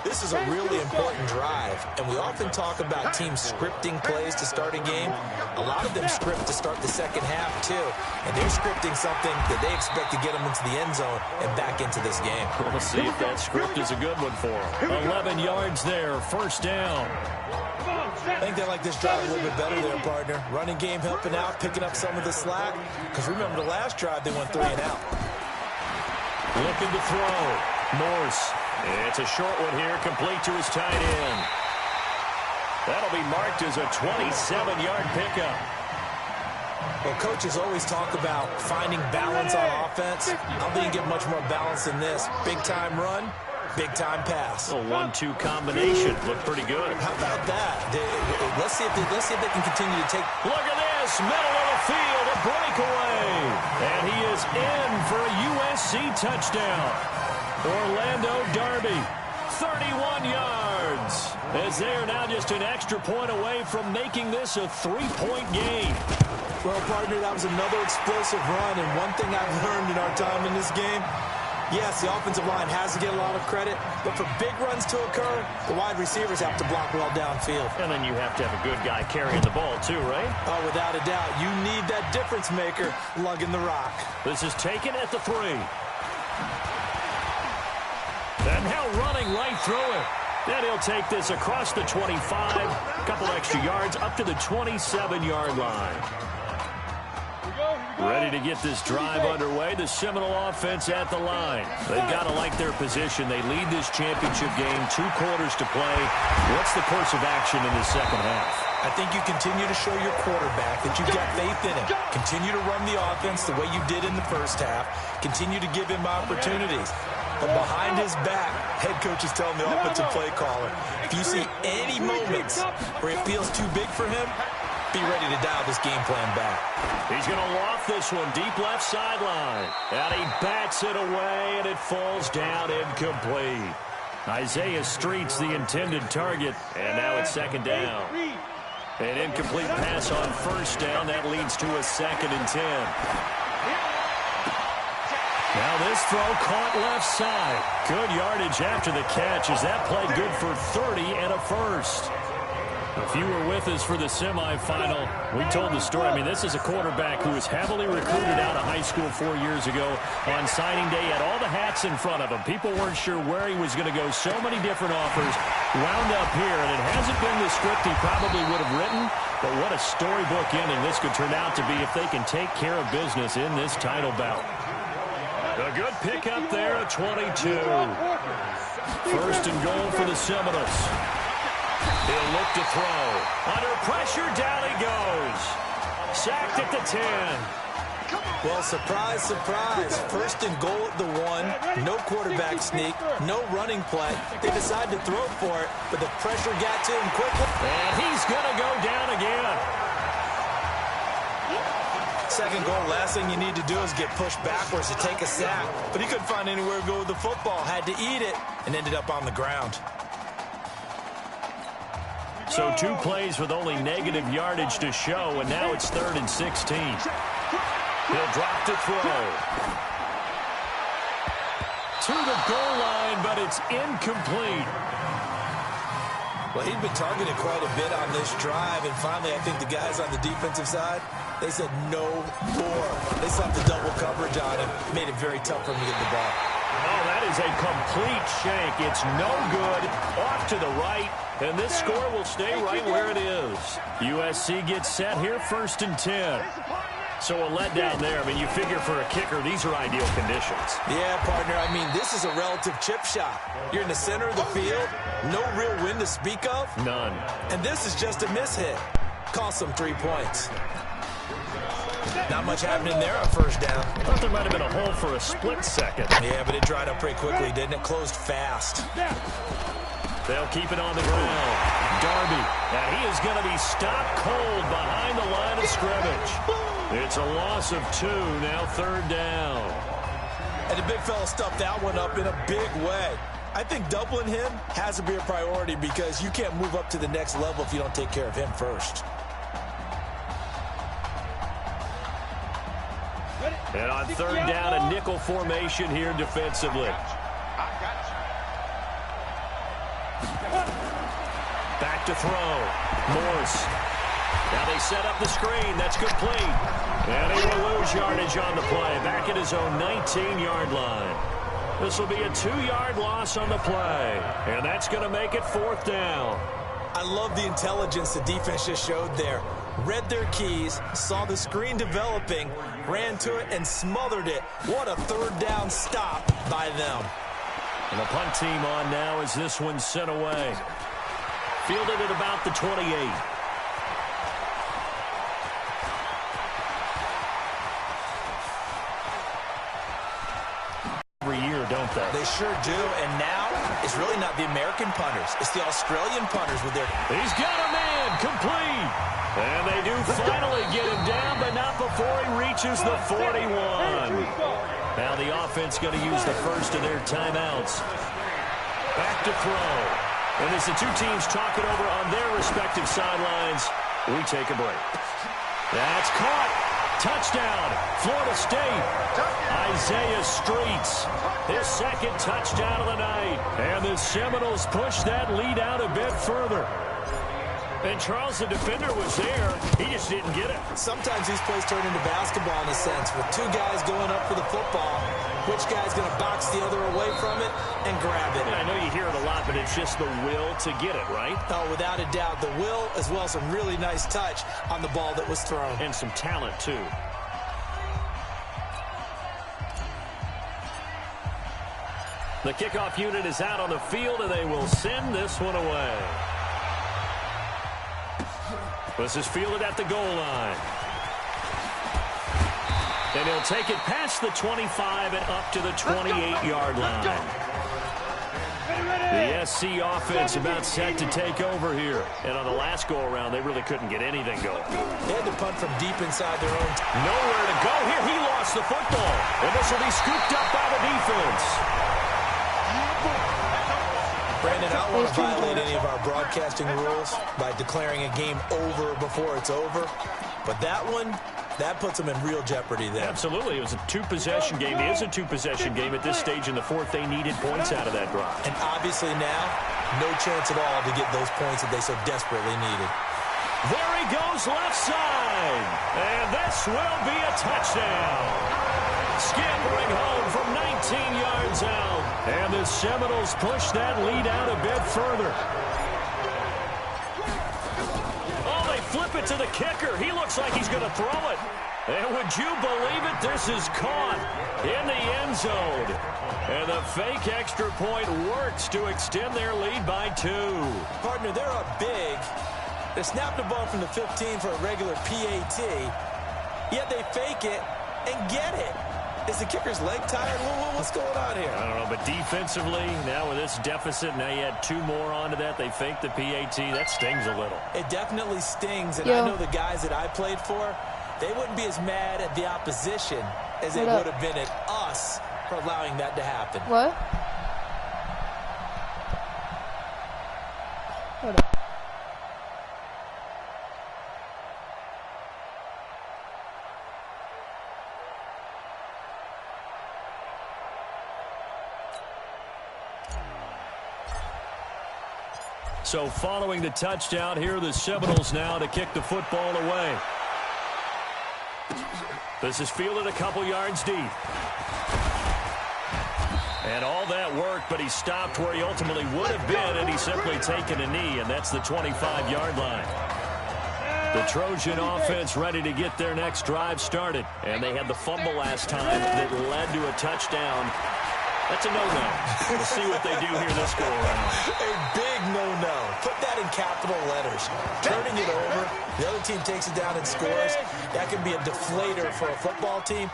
This is a really important drive. And we often talk about teams scripting plays to start a game. A lot of them script to start the second half, too. And they're scripting something that they expect to get them into the end zone and back into this game. We'll see if that script is a good one for them. 11 yards there, first down. I think they like this drive a little bit better there, partner. Running game helping out, picking up some of the slack. Because remember the last drive, they went 3 and out. Looking to throw. Morse. It's a short one here, complete to his tight end. That'll be marked as a 27-yard pickup. Well, coaches always talk about finding balance on offense. I don't think you get much more balance than this. Big-time run. Big-time pass. A 1-2 combination. Looked pretty good. How about that? Let's see if they can continue to take... Look at this. Middle of the field. A breakaway. And he is in for a USC touchdown. Orlando Darby. 31 yards. As they are now just an extra point away from making this a 3-point game. Well, partner, that was another explosive run. And one thing I've learned in our time in this game... Yes, the offensive line has to get a lot of credit, but for big runs to occur, the wide receivers have to block well downfield. And then you have to have a good guy carrying the ball too, right? Oh, without a doubt. You need that difference maker lugging the rock. This is taken at the 3. And now running right through it. Then he'll take this across the 25, a couple extra yards up to the 27-yard line. Ready to get this drive underway. The Seminole offense at the line. They've got to like their position. They lead this championship game, 2 quarters to play. What's the course of action in the second half? I think you continue to show your quarterback that you've got faith in him. Continue to run the offense the way you did in the first half. Continue to give him opportunities. But behind his back, head coach is telling the offensive play caller, if you see any moments where it feels too big for him, be ready to dial this game plan back. He's going to loft this one deep left sideline. And he bats it away, and it falls down incomplete. Isaiah Street's the intended target, and now it's second down. An incomplete pass on first down. That leads to a 2nd and 10. Now this throw caught left side. Good yardage after the catch as that play good for 30 and a first. If you were with us for the semifinal, we told the story. I mean, this is a quarterback who was heavily recruited out of high school 4 years ago. On signing day, had all the hats in front of him. People weren't sure where he was going to go. So many different offers. Wound up here, and it hasn't been the script he probably would have written. But what a storybook ending this could turn out to be if they can take care of business in this title bout. A good pickup there at 22. First and goal for the Seminoles. He'll look to throw. Under pressure, down he goes. Sacked at the 10. Well, surprise, surprise. First and goal at the 1. No quarterback sneak. No running play. They decide to throw for it, but the pressure got to him quickly. And he's going to go down again. Second goal, last thing you need to do is get pushed backwards to take a sack. But he couldn't find anywhere to go with the football. Had to eat it and ended up on the ground. So 2 plays with only negative yardage to show, and now it's 3rd and 16. He'll drop to throw. To the goal line, but it's incomplete. Well, he'd been targeted quite a bit on this drive, and finally I think the guys on the defensive side, they said no more. They slapped the double coverage on him, made it very tough for him to get the ball. Oh, that is a complete shank. It's no good, off to the right, and this score will stay right where it is. USC gets set here, 1st and 10. So a letdown there. I mean, you figure for a kicker, these are ideal conditions. Yeah, partner. I mean, this is a relative chip shot. You're in the center of the field. No real wind to speak of. None. And this is just a mishit. Cost them 3 points. Not much happening there on 1st down. I thought there might have been a hole for a split second. Yeah, but it dried up pretty quickly, didn't it? Closed fast. They'll keep it on the ground. Darby. And he is going to be stopped cold behind the line of scrimmage. It's a loss of 2, now 3rd down. And the big fella stuffed that one up in a big way. I think doubling him has to be a priority because you can't move up to the next level if you don't take care of him first. And on 3rd down, a nickel formation here defensively. Back to throw. Morse. Now they set up the screen. That's complete. And he will lose yardage on the play. Back at his own 19-yard line. This will be a 2-yard loss on the play. And that's going to make it 4th down. I love the intelligence the defense just showed there. Read their keys, saw the screen developing, ran to it, and smothered it. What a 3rd down stop by them. And the punt team on now as this one's sent away. Fielded at about the 28. Every year, don't they? They sure do, and now it's really not the American punters. It's the Australian punters with their... He's got a man, complete. And they do finally get him down, but not before he reaches the 41. Now the offense going to use the first of their timeouts. Back to throw. And as the two teams talk it over on their respective sidelines, we take a break. That's caught. Touchdown, Florida State. Isaiah Streets, his 2nd touchdown of the night. And the Seminoles push that lead out a bit further. And Charles, the defender, was there. He just didn't get it. Sometimes these plays turn into basketball in a sense. With 2 guys going up for the football, which guy's going to box the other away from it and grab it? Yeah, I know you hear it a lot, but it's just the will to get it, right? Oh, without a doubt. The will, as well as some really nice touch on the ball that was thrown. And some talent, too. The kickoff unit is out on the field, and they will send this one away. This is fielded at the goal line. And he'll take it past the 25 and up to the 28-yard line. The SC offense about set to take over here. And on the last go-around, they really couldn't get anything going. They had to punt from deep inside their own. Nowhere to go here. He lost the football. And this will be scooped up by the defense. Brandon, I don't want to violate any of our broadcasting rules by declaring a game over before it's over. But that one, that puts them in real jeopardy there. Absolutely. It was a 2-possession game. It is a 2-possession game at this stage in the 4th. They needed points out of that drive. And obviously now, no chance at all to get those points that they so desperately needed. There he goes left side. And this will be a touchdown. Scampering home from 19 yards out. And the Seminoles push that lead out a bit further. Oh, they flip it to the kicker. He looks like he's going to throw it. And would you believe it? This is caught in the end zone. And the fake extra point works to extend their lead by 2. Partner, they're up big. They snapped the ball from the 15 for a regular PAT. Yet they fake it and get it. Is the kicker's leg tired? What's going on here? I don't know, but defensively, now with this deficit, now you add 2 more onto that. They fake the PAT. That stings a little. It definitely stings, and I know the guys that I played for, they wouldn't be as mad at the opposition as they would have been at us for allowing that to happen. What? Hold up. So following the touchdown, here are the Seminoles now to kick the football away. This is fielded a couple yards deep. And all that work, but he stopped where he ultimately would have been, and he's simply taken a knee, and that's the 25-yard line. The Trojan offense ready to get their next drive started. And they had the fumble last time that led to a touchdown. That's a no-no. We'll see what they do here this go-around. A big no-no. Put that in capital letters. Turning it over, the other team takes it down and scores. That can be a deflator for a football team.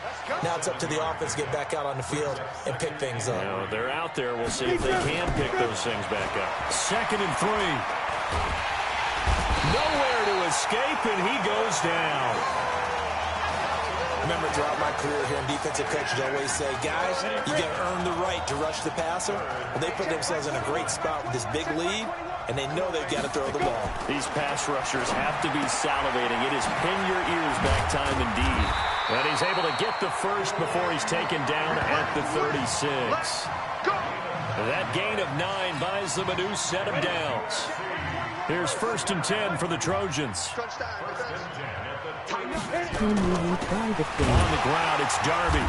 Now it's up to the offense to get back out on the field and pick things up. Now, they're out there. We'll see if they can pick those things back up. 2nd and 3. Nowhere to escape, and he goes down. Remember, throughout my career here in defensive coaches always say, guys, you got to earn the right to rush the passer. Well, they put themselves in a great spot with this big lead, and they know they've got to throw the ball. These pass rushers have to be salivating. It is pin your ears back time indeed. And he's able to get the first before he's taken down at the 36. That gain of 9 buys them a new set of downs. Here's 1st and 10 for the Trojans. On the ground, it's Darby.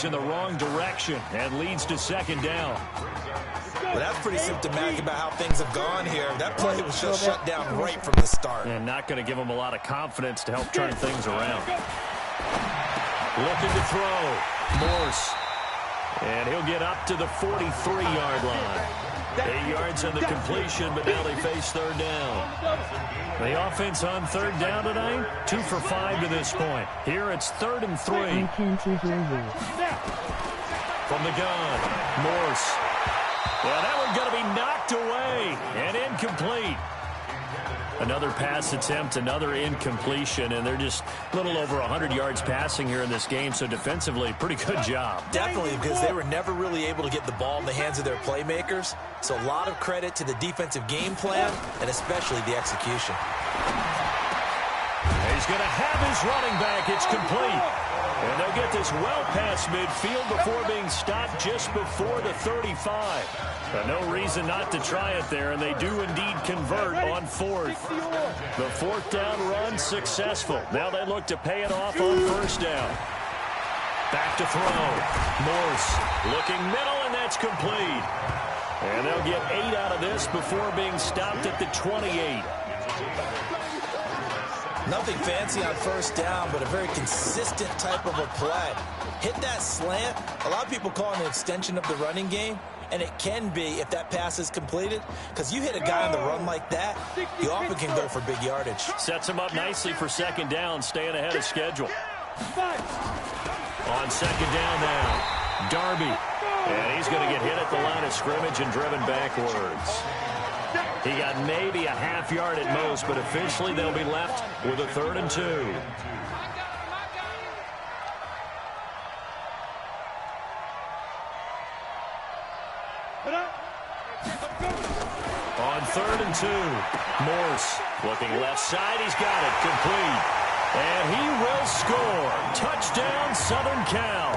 In the wrong direction and leads to 2nd down. Well, that's pretty symptomatic about how things have gone here. That play was just shut down right from the start. And not going to give them a lot of confidence to help turn things around. Looking to throw. Morse. And he'll get up to the 43-yard line. 8 yards on the completion, but now they face 3rd down. The offense on 3rd down tonight, 2 for 5 to this point. Here it's 3rd and 3. From the gun, Morse. Well, that one's going to be knocked away and incomplete. Another pass attempt, another incompletion, and they're just a little over 100 yards passing here in this game, so defensively, pretty good job. Definitely, because they were never really able to get the ball in the hands of their playmakers, so a lot of credit to the defensive game plan, and especially the execution. He's going to have his running back. It's complete. And they'll get this well past midfield before being stopped just before the 35. But no reason not to try it there, and they do indeed convert on 4th. The 4th down run successful. Now they look to pay it off on 1st down. Back to throw. Morse looking middle, and that's complete. And they'll get 8 out of this before being stopped at the 28. Nothing fancy on 1st down, but a very consistent type of a play. Hit that slant. A lot of people call it an extension of the running game, and it can be if that pass is completed, because you hit a guy on the run like that, you often can go for big yardage. Sets him up nicely for 2nd down, staying ahead of schedule. On 2nd down now, Darby. And he's going to get hit at the line of scrimmage and driven backwards. He got maybe a half yard at most, but officially they'll be left with a 3rd and 2. On 3rd and 2, Morse looking left side. He's got it complete. And he will score. Touchdown, Southern Cal.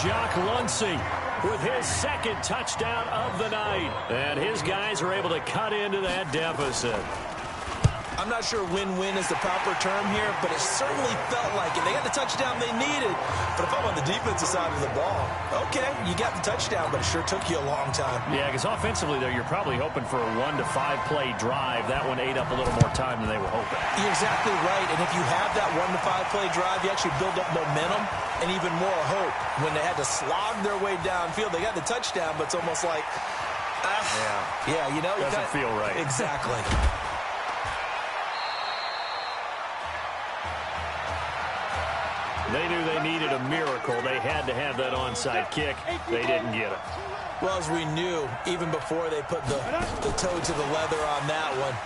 Jock Luncey with his 2nd touchdown of the night. And his guys are able to cut into that deficit. I'm not sure win-win is the proper term here, but it certainly felt like it. They got the touchdown they needed. But if I'm on the defensive side of the ball, okay, you got the touchdown, but it sure took you a long time. Yeah, because offensively, though, you're probably hoping for a 1 to 5 play drive. That one ate up a little more time than they were hoping. You're exactly right. And if you have that 1 to 5 play drive, you actually build up momentum and even more hope. When they had to slog their way downfield, they got the touchdown, but it's almost like, yeah, you know, doesn't feel right. Exactly. They knew they needed a miracle. They had to have that onside kick. They didn't get it. Well, as we knew, even before they put the toe to the leather on that one,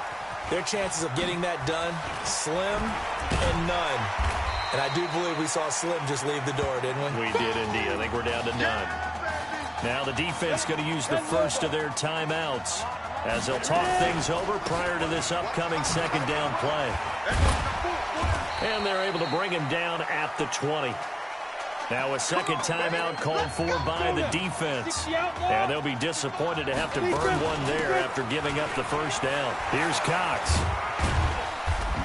their chances of getting that done, slim and none. And I do believe we saw Slim just leave the door, didn't we? We did indeed. I think we're down to none. Now the defense going to use the first of their timeouts as they'll talk things over prior to this upcoming 2nd down play. And they're able to bring him down at the 20. Now a second timeout called for by the defense. And they'll be disappointed to have to burn one there after giving up the first down. Here's Cox.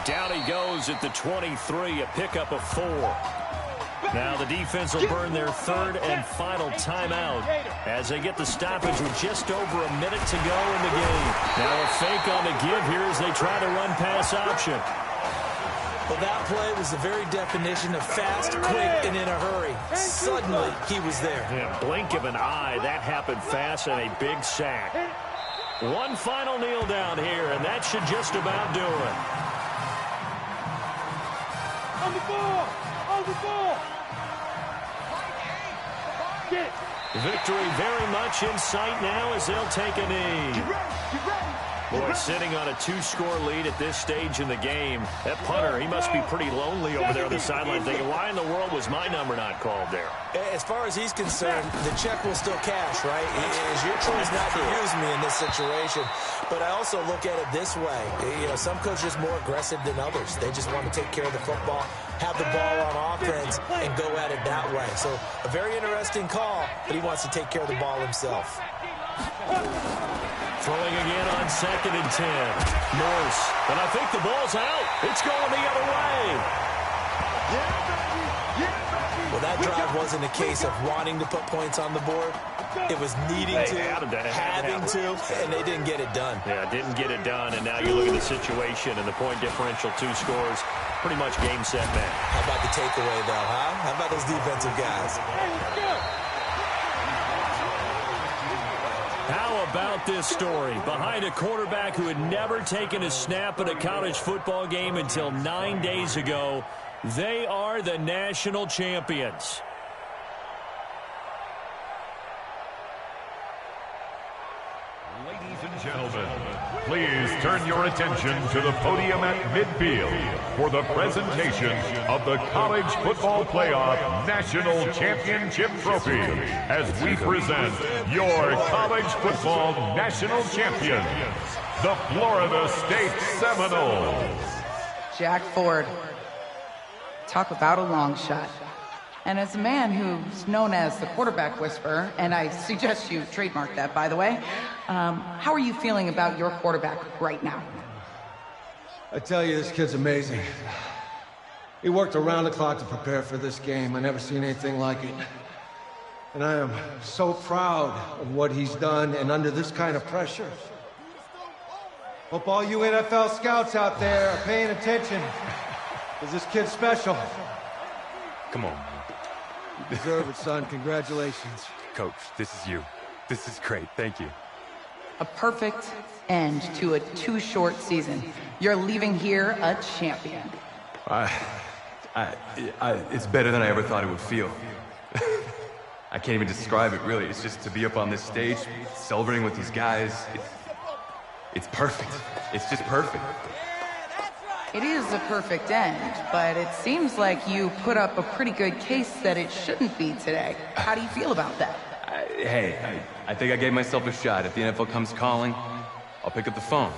Down he goes at the 23, a pickup of 4. Now the defense will burn their third and final timeout as they get the stoppage with just over a minute to go in the game. Now a fake on the give here as they try to run pass option. Well, that play was the very definition of fast, quick, and in a hurry. Suddenly, he was there. Yeah, blink of an eye. That happened fast and a big sack. One final kneel down here, and that should just about do it. On the ball! On the ball! Victory very much in sight now as they'll take a knee. Boy, sitting on a 2-score lead at this stage in the game. That punter, he must be pretty lonely over there on the sideline thinking, why in the world was my number not called there? As far as he's concerned, the check will still cash, right? It's your choice not to use me in this situation. But I also look at it this way. You know, some coaches are more aggressive than others. They just want to take care of the football, have the ball on offense, and go at it that way. So a very interesting call, but he wants to take care of the ball himself. Throwing again on 2nd and 10. Morse. And I think the ball's out. It's going the other way. Well, that drive wasn't a case of wanting to put points on the board. It was needing to, having to, and they didn't get it done. Yeah, didn't get it done, and now you look at the situation and the point differential, 2 scores, pretty much game, set, match. How about the takeaway, though, huh? How about those defensive guys? How about this story? Behind a quarterback who had never taken a snap at a college football game until 9 days ago, they are the national champions. Ladies and gentlemen, please turn your attention to the podium at midfield for the presentation of the College Football Playoff National Championship Trophy as we present your college football national champions, the Florida State Seminoles. Jack Ford. Talk about a long shot. And as a man who's known as the quarterback whisperer, and I suggest you trademark that, by the way, how are you feeling about your quarterback right now? I tell you, this kid's amazing. He worked around the clock to prepare for this game. I never seen anything like it. And I am so proud of what he's done, and under this kind of pressure. Hope all you NFL scouts out there are paying attention, because this kid's special. Come on. You deserve it, son. Congratulations. Coach, this is you. This is great. Thank you. A perfect end to a too short season. You're leaving here a champion. It's better than I ever thought it would feel. I can't even describe it, really. It's just to be up on this stage, celebrating with these guys. It's perfect. It's just perfect. It is a perfect end, but it seems like you put up a pretty good case that it shouldn't be today. How do you feel about that? I think I gave myself a shot. If the NFL comes calling, I'll pick up the phone.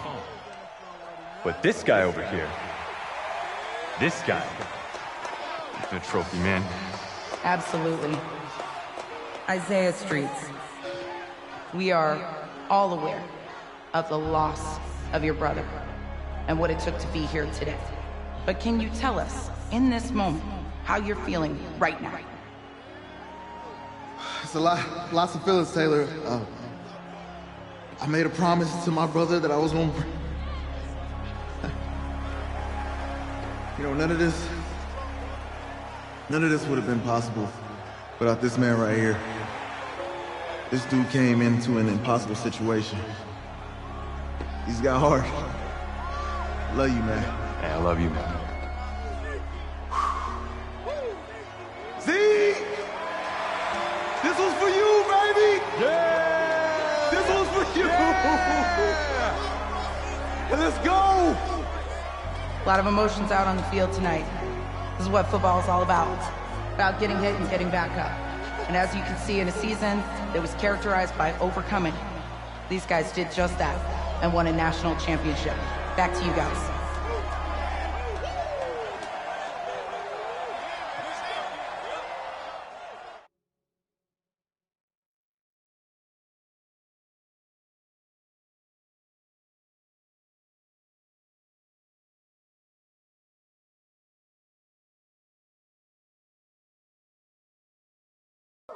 But this guy over here, this guy, he's a trophy, man. Absolutely. Isaiah Streets, we are all aware of the loss of your brother and what it took to be here today. But can you tell us, in this moment, how you're feeling right now? It's lots of feelings, Taylor. I made a promise to my brother that I was going to... You know, none of this would have been possible without this man right here. This dude came into an impossible situation. He's got heart. Love you, man. Yeah, I love you, man. See? This was for you, baby! Yeah! This was for you! Yeah! Let's go! A lot of emotions out on the field tonight. This is what football is all about. About getting hit and getting back up. And as you can see, in a season that was characterized by overcoming, these guys did just that and won a national championship. Back to you guys.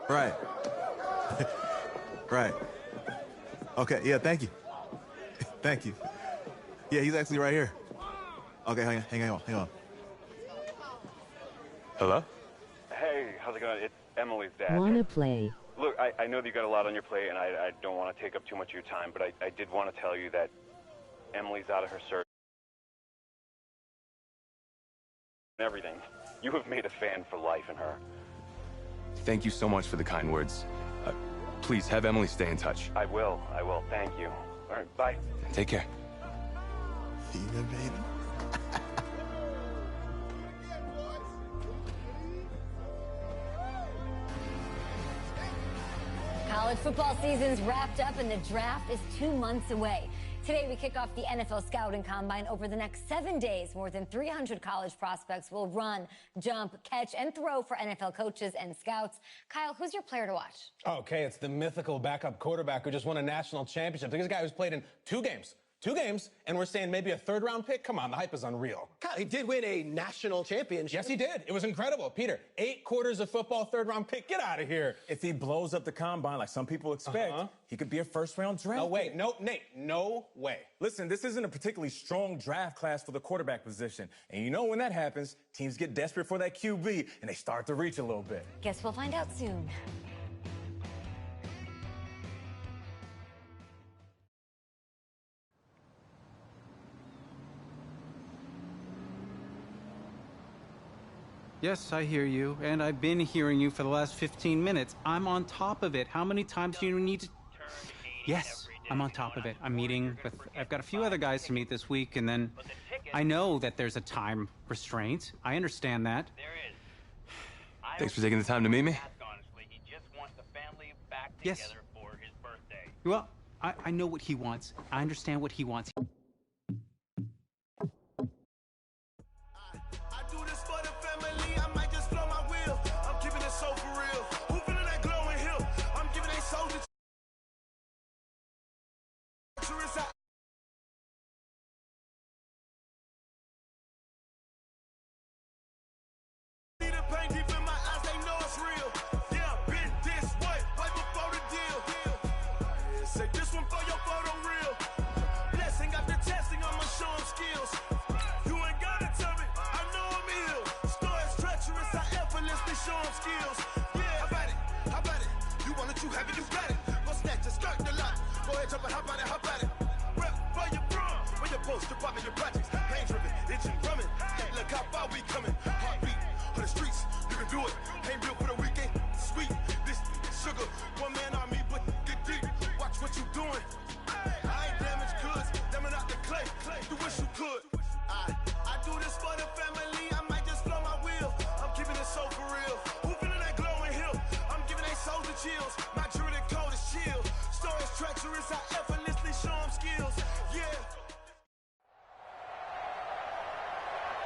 Right. Right. Okay, yeah, thank you. Thank you. Yeah, he's actually right here. Okay, hang on. Hello? Hey, how's it going? It's Emily's dad. Wanna play? Look, I know that you got a lot on your plate, and I don't want to take up too much of your time, but I did want to tell you that Emily's out of her surgery and everything. You have made a fan for life in her. Thank you so much for the kind words. Please, have Emily stay in touch. I will. Thank you. All right, bye. Take care. See you, baby. College football season's wrapped up and the draft is 2 months away. Today, we kick off the NFL Scouting Combine. Over the next 7 days, more than 300 college prospects will run, jump, catch, and throw for NFL coaches and scouts. Kyle, who's your player to watch? Okay, it's the mythical backup quarterback who just won a national championship. This guy who's played in 2 games, and we're saying maybe a 3rd-round pick? Come on, the hype is unreal. Kyle, he did win a national championship. Yes, he did. It was incredible. Peter, 8 quarters of football, 3rd-round pick. Get out of here. If he blows up the combine like some people expect, he could be a 1st-round draft. No way. No, Nate, no way. Listen, this isn't a particularly strong draft class for the quarterback position. And you know when that happens, teams get desperate for that QB, and they start to reach a little bit. Guess we'll find out soon. Yes, I hear you, and I've been hearing you for the last 15 minutes. I'm on top of it. How many times do you need to... Yes, I'm on top of it. I'm meeting with... I've got a few other guys to meet this week, and then I know that there's a time restraint. I understand that. Thanks for taking the time to meet me. Yes. Well, I know what he wants. I understand what he wants.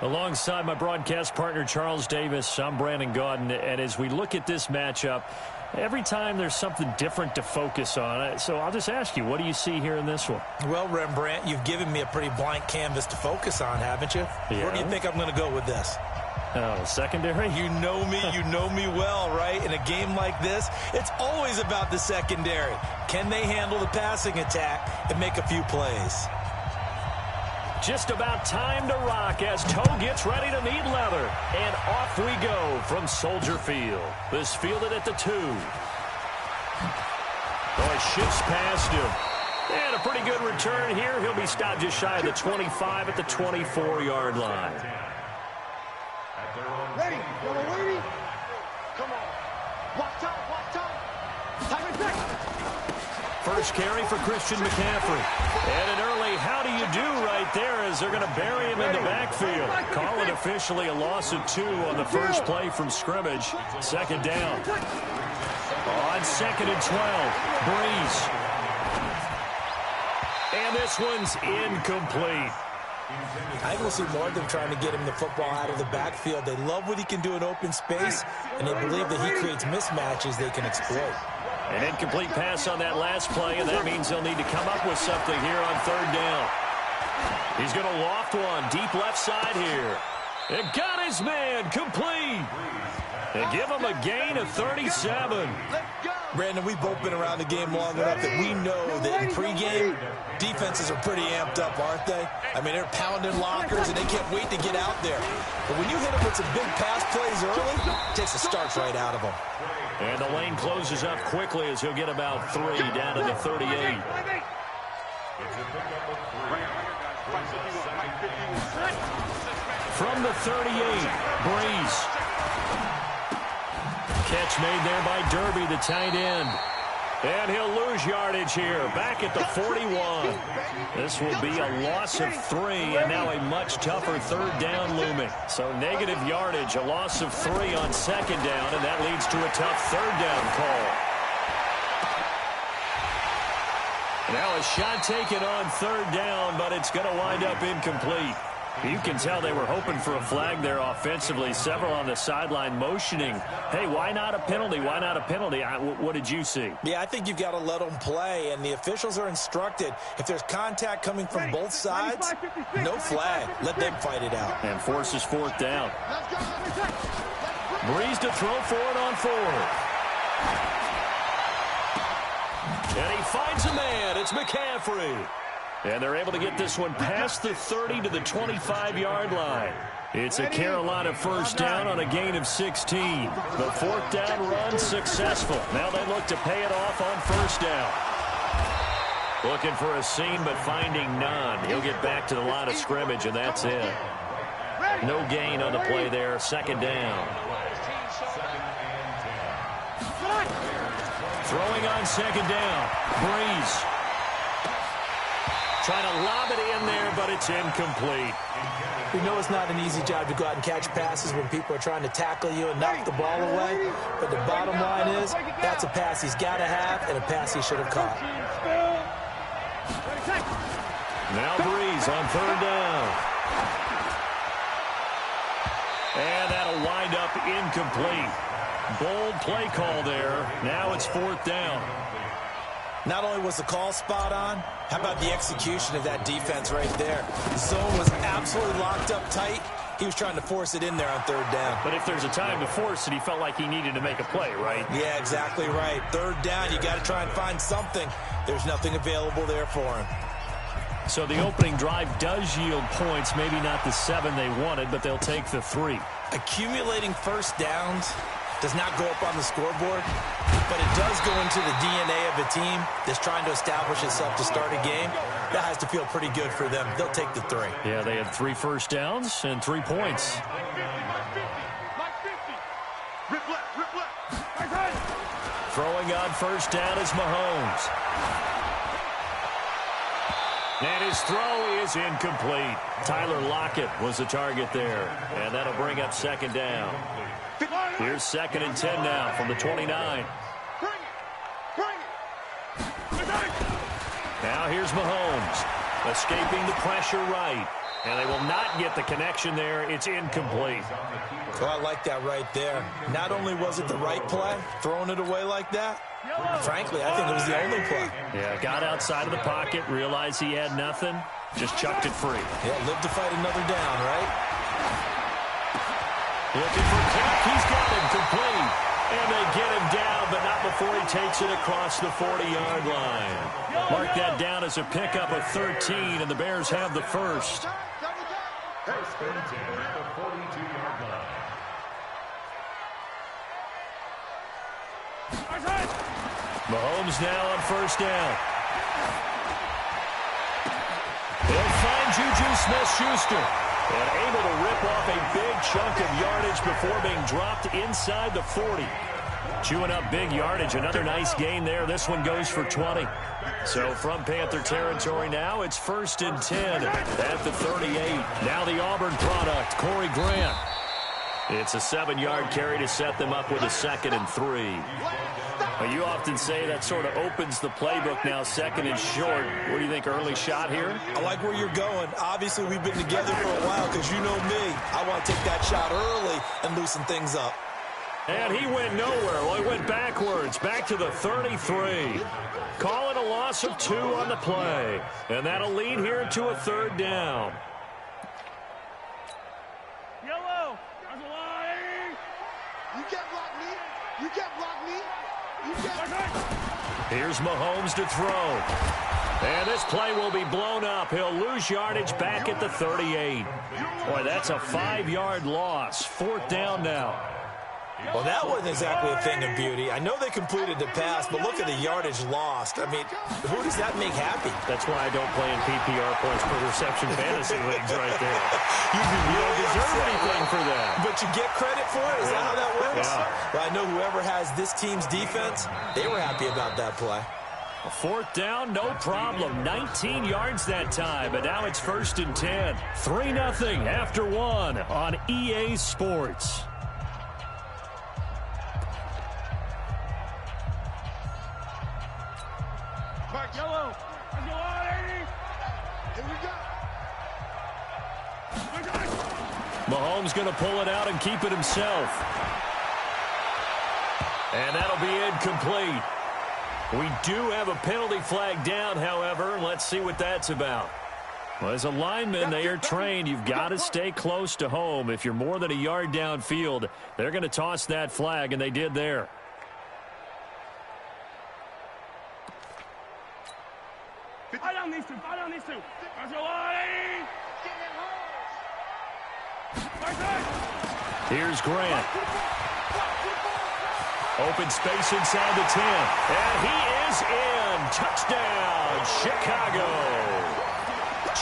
Alongside my broadcast partner, Charles Davis, I'm Brandon Gaudin, and as we look at this matchup, every time there's something different to focus on. So I'll just ask you, what do you see here in this one? Well, Rembrandt, you've given me a pretty blank canvas to focus on, haven't you? Yeah. Where do you think I'm going to go with this? Oh, secondary? You know me well, right? In a game like this, it's always about the secondary. Can they handle the passing attack and make a few plays? Just about time to rock as Toe gets ready to meet leather. And off we go from Soldier Field. This fielded at the 2. Oh, it shifts past him. And a pretty good return here. He'll be stopped just shy of the 25 at the 24-yard line. Ready? Yellow lady. Come on. Block top. Time it back. First carry for Christian McCaffrey. And an early how do you do right there as they're going to bury him in the backfield. Call it officially a loss of 2 on the first play from scrimmage. 2nd down. On 2nd and 12, Breeze. And this one's incomplete. I think we'll see more of them trying to get him the football out of the backfield. They love what he can do in open space, and they believe that he creates mismatches they can exploit. An incomplete pass on that last play, and that means they'll need to come up with something here on 3rd down. He's going to loft one deep left side here. It got his man complete. They give them a gain of 37. Brandon, we've both been around the game long enough that we know that in pregame, defenses are pretty amped up, aren't they? I mean, they're pounding lockers, and they can't wait to get out there. But when you hit them with some big pass plays early, it takes the starch right out of them. And the lane closes up quickly as he'll get about 3 down to the 38. From the 38, Breeze. Catch made there by Derby, the tight end. And he'll lose yardage here, back at the 41. This will be a loss of 3, and now a much tougher third down looming. So negative yardage, a loss of 3 on second down, and that leads to a tough third down call. Now a shot taken on third down, but it's going to wind up incomplete. You can tell they were hoping for a flag there offensively. Several on the sideline motioning, hey, why not a penalty? Why not a penalty? What did you see? Yeah, I think you've got to let them play, and the officials are instructed. If there's contact coming from both sides, no flag. Let them fight it out. And forces fourth down. Breeze to throw for it on 4th. And he finds a man. It's McCaffrey. And they're able to get this one past the 30 to the 25-yard line. It's a Carolina first down on a gain of 16. The fourth down run successful. Now they look to pay it off on first down. Looking for a seam, but finding none. He'll get back to the line of scrimmage, and that's it. No gain on the play there. Second down. Throwing on second down. Breeze. Trying to lob it in there, but it's incomplete. We know it's not an easy job to go out and catch passes when people are trying to tackle you and knock the ball away. But the bottom line is, that's a pass he's got to have and a pass he should have caught. Now Breeze on third down. And that'll wind up incomplete. Bold play call there. Now it's fourth down. Not only was the call spot on, how about the execution of that defense right there? The zone was absolutely locked up tight. He was trying to force it in there on third down. But if there's a time to force it, he felt like he needed to make a play, right? Yeah, exactly right. Third down, you got to try and find something. There's nothing available there for him. So the opening drive does yield points, maybe not the 7 they wanted, but they'll take the 3. Accumulating first downs does not go up on the scoreboard, but it does go into the DNA of a team that's trying to establish itself to start a game. That has to feel pretty good for them. They'll take the 3. Yeah, they had 3 first downs and 3 points. Throwing on first down is Mahomes. And his throw is incomplete. Tyler Lockett was the target there, and that'll bring up second down. Here's 2nd and 10 now from the 29. Now here's Mahomes, escaping the pressure right. And they will not get the connection there. It's incomplete. Oh, I like that right there. Not only was it the right play, throwing it away like that, frankly, I think it was the only play. Yeah, got outside of the pocket, realized he had nothing, just chucked it free. Yeah, live to fight another down, right? Looking for Cook. He's got him complete. And they get him down, but not before he takes it across the 40-yard line. Mark that down as a pickup of 13, and the Bears have the first. Mahomes now on first down. He'll find Juju Smith-Schuster. And able to rip off a big chunk of yardage before being dropped inside the 40. Chewing up big yardage. Another nice gain there. This one goes for 20. So from Panther territory now, it's 1st and 10 at the 38. Now the Auburn product, Corey Grant. It's a 7-yard carry to set them up with a 2nd and 3. Well, you often say that sort of opens the playbook now, 2nd and short. What do you think, early shot here? I like where you're going. Obviously, we've been together for a while because you know me. I want to take that shot early and loosen things up. And he went nowhere. Well, he went backwards, back to the 33. Call it a loss of 2 on the play. And that'll lead here to a 3rd down. You can't block me. You can't block me. You can't. Here's Mahomes to throw. And this play will be blown up. He'll lose yardage back at the 38. Boy, that's a 5-yard loss. 4th down now. Well, that wasn't exactly a thing of beauty. I know they completed the pass, but look at the yardage lost. I mean, who does that make happy? That's why I don't play in PPR points per reception fantasy leagues right there. You don't deserve anything for that. But you get credit for it? Is that how that works? Yeah. Well, I know whoever has this team's defense, they were happy about that play. 4th down, no problem. 19 yards that time, but now it's 1st and 10. 3-0 after 1 on EA Sports. Mark Yellow. Let's go on, 80. Here we go. Mahomes going to pull it out and keep it himself. And that'll be incomplete. We do have a penalty flag down, however. Let's see what that's about. Well, as a lineman, they are trained. You've got to stay close to home. If you're more than a yard downfield, they're going to toss that flag, and they did there. Fight on these two. Fight on these two. Let's go on, 80. Here's Grant. Open space inside the 10. And he is in. Touchdown, Chicago.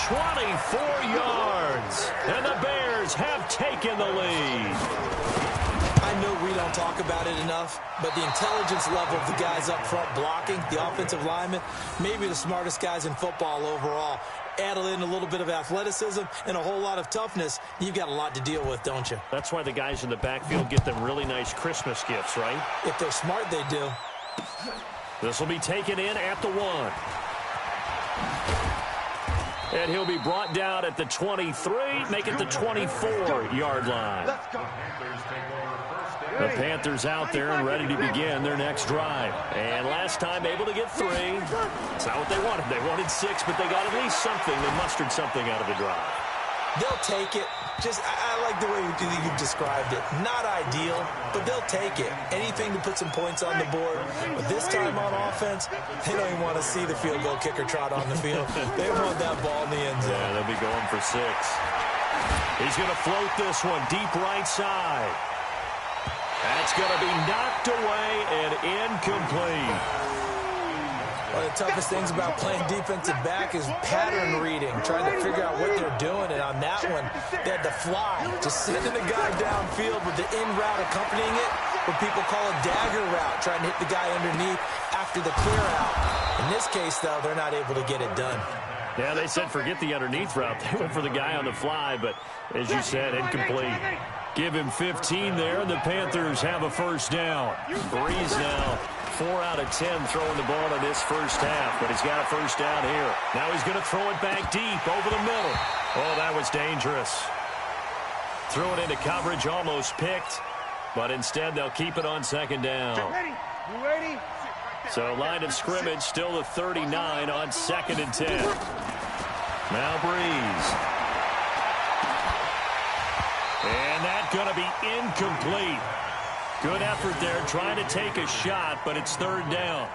24 yards. And the Bears have taken the lead. I know we don't talk about it enough, but the intelligence level of the guys up front blocking, the offensive linemen, maybe the smartest guys in football overall. Add in a little bit of athleticism and a whole lot of toughness, you've got a lot to deal with, don't you? That's why the guys in the backfield get them really nice Christmas gifts, right? If they're smart, they do. This will be taken in at the 1. And he'll be brought down at the 23, make it the 24-yard line. The Panthers out there and ready to begin their next drive. And last time able to get 3. It's not what they wanted. They wanted 6, but they got at least something. They mustered something out of the drive. They'll take it. Just, I like the way you described it. Not ideal, but they'll take it. Anything to put some points on the board. But this time on offense, they don't even want to see the field goal kicker trot on the field. They want that ball in the end zone. Yeah, they'll be going for 6. He's going to float this one deep right side. That's going to be knocked away and incomplete. One of the toughest things about playing defensive back is pattern reading, trying to figure out what they're doing. And on that one, they had to fly, just sending the guy downfield with the in route accompanying it, what people call a dagger route, trying to hit the guy underneath after the clear out. In this case, though, they're not able to get it done. Yeah, they said forget the underneath route. They went for the guy on the fly, but as you said, incomplete. Give him 15 there, and the Panthers have a 1st down. Breeze now 4 out of 10 throwing the ball in this first half, but he's got a 1st down here. Now he's going to throw it back deep over the middle. Oh, that was dangerous. Threw it into coverage, almost picked, but instead they'll keep it on 2nd down. You ready? So line of scrimmage still the 39 on 2nd and 10. Now Breeze. And that's going to be incomplete. Good effort there, trying to take a shot, but it's 3rd down.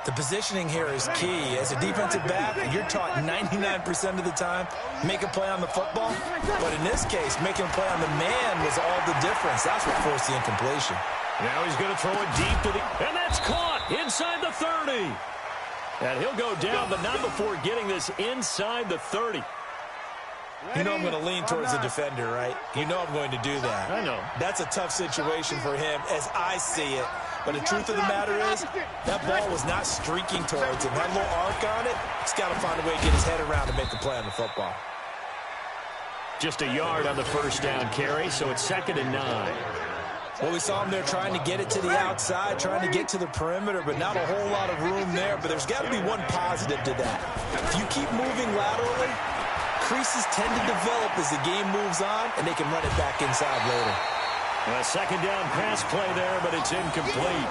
The positioning here is key. As a defensive back, you're taught 99% of the time, make a play on the football. But in this case, making a play on the man was all the difference. That's what forced the incompletion. Now he's going to throw it deep to the... And that's caught inside the 30. And he'll go down, but not before getting this inside the 30. You know I'm going to lean towards the defender, right? You know I'm going to do that. I know. That's a tough situation for him as I see it. But the truth of the matter is, that ball was not streaking towards him. That little arc on it, he's got to find a way to get his head around to make the play on the football. Just a yard on the 1st down carry, so it's 2nd and 9. Well, we saw him there trying to get it to the outside, trying to get to the perimeter, but not a whole lot of room there. But there's got to be one positive to that. If you keep moving laterally, creases tend to develop as the game moves on, and they can run it back inside later. A 2nd down pass play there, but it's incomplete.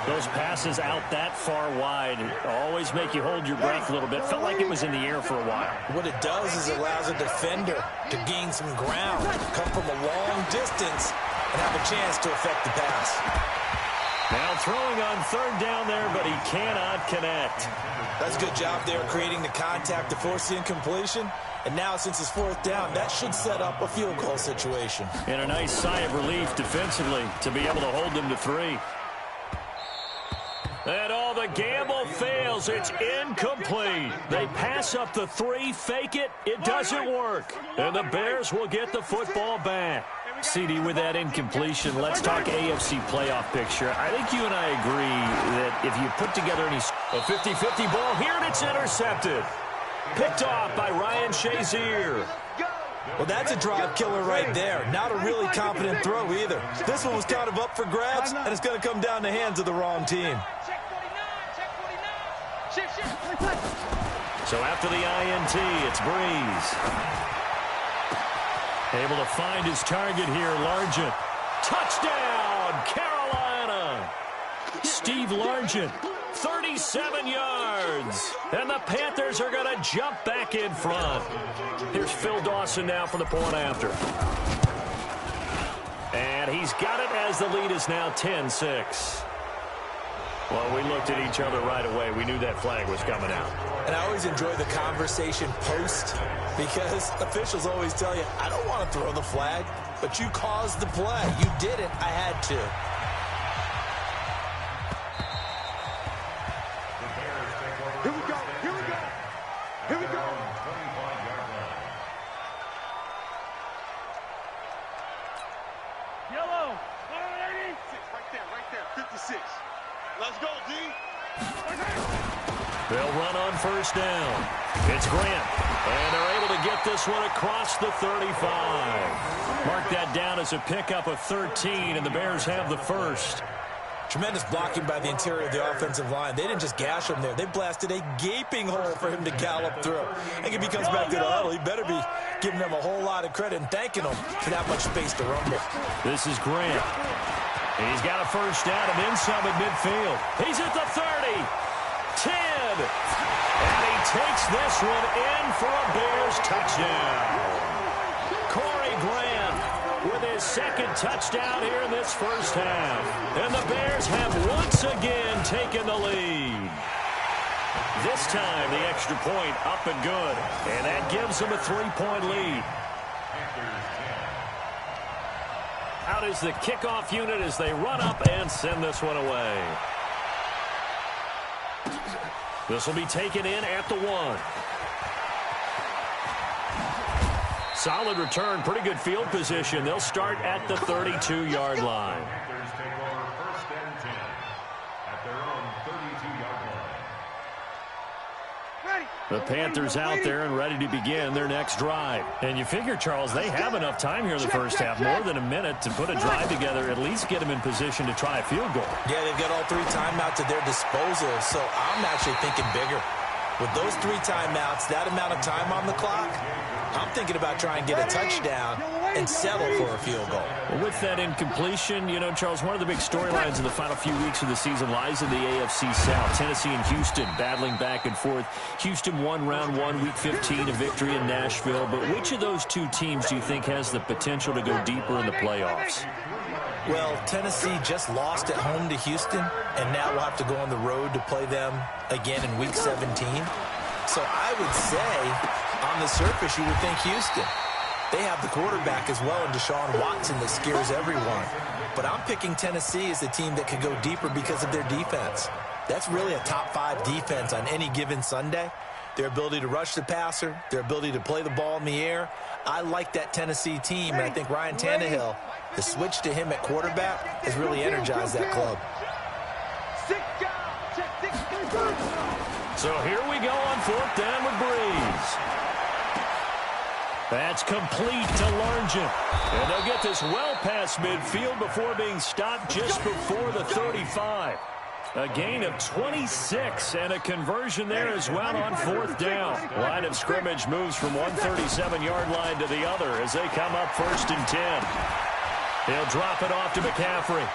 Those passes out that far wide always make you hold your breath a little bit. Felt like it was in the air for a while. What it does is it allows a defender to gain some ground, come from a long distance, and have a chance to affect the pass. Now throwing on third down there, but he cannot connect. That's a good job there creating the contact to force the incompletion. And now, since it's fourth down, that should set up a field goal situation. And a nice sigh of relief defensively to be able to hold them to 3. And all the gamble fails. It's incomplete. They pass up the 3, fake it. It doesn't work. And the Bears will get the football back. CD, with that incompletion, let's talk AFC playoff picture. I think you and I agree that if you put together a 50-50 ball here, and it's intercepted. Picked off by Ryan Shazier. Well, that's a drive killer right there. Not a really confident throw either. This one was kind of up for grabs, and it's going to come down the hands of the wrong team. So after the INT, it's Breeze. Able to find his target here, Largent. Touchdown, Carolina! Steve Largent, 37 yards. And the Panthers are going to jump back in front. Here's Phil Dawson now for the point after. And he's got it as the lead is now 10-6. Well, we looked at each other right away. We knew that flag was coming out. And I always enjoy the conversation post because officials always tell you, I don't want to throw the flag, but you caused the play. You didn't. I had to. Here we go. Here we go. Here we go. Yellow. 186. Right there. 56. Let's go, D. They'll run on first down. It's Grant. And they're able to get this one across the 35. Mark that down as a pickup of 13, and the Bears have the first. Tremendous blocking by the interior of the offensive line. They didn't just gash him there. They blasted a gaping hole for him to gallop through. I think if he comes back to the huddle, he better be giving them a whole lot of credit and thanking them for that much space to rumble. This is Grant. He's got a first down and then some at midfield. He's at the 30, 10, and he takes this one in for a Bears touchdown. Corey Grant with his second touchdown here in this first half. And the Bears have once again taken the lead. This time the extra point up and good, and that gives them a 3-point lead. Out is the kickoff unit as they run up and send this one away. This will be taken in at the 1. Solid return, pretty good field position. They'll start at the 32-yard line. The Panthers out there and ready to begin their next drive. And you figure, Charles, they have enough time here in the first half, more than a minute, to put a drive together, at least get them in position to try a field goal. Yeah, they've got all 3 timeouts at their disposal, so I'm actually thinking bigger. With those 3 timeouts, that amount of time on the clock, I'm thinking about trying to get a touchdown and settle for a field goal. Well, with that incompletion, you know, Charles, one of the big storylines in the final few weeks of the season lies in the AFC South. Tennessee and Houston battling back and forth. Houston won round 1, week 15, a victory in Nashville. But which of those 2 teams do you think has the potential to go deeper in the playoffs? Well, Tennessee just lost at home to Houston, and now we'll have to go on the road to play them again in week 17. So I would say, on the surface, you would think Houston. They have the quarterback as well in Deshaun Watson that scares everyone. But I'm picking Tennessee as the team that could go deeper because of their defense. That's really a top 5 defense on any given Sunday. Their ability to rush the passer, their ability to play the ball in the air. I like that Tennessee team, and I think Ryan Tannehill, the switch to him at quarterback, has really energized that club. So here we go on 4th down with Breeze. That's complete to Largent. And they'll get this well past midfield before being stopped just before the 35. A gain of 26 and a conversion there as well on 4th down. Line of scrimmage moves from one 37-yard line to the other as they come up 1st and 10. He'll drop it off to McCaffrey.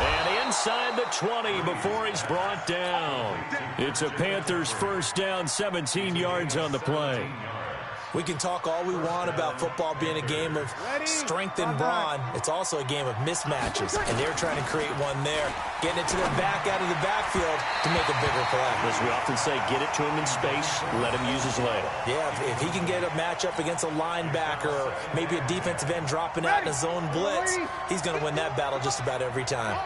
And inside the 20 before he's brought down. It's a Panthers first down, 17 yards on the play. We can talk all we want about football being a game of strength and brawn. It's also a game of mismatches, and they're trying to create one there, getting it to their back out of the backfield to make a bigger play. As we often say, get it to him in space, let him use his leg. Yeah, if he can get a matchup against a linebacker or maybe a defensive end dropping out in a zone blitz, he's going to win that battle just about every time.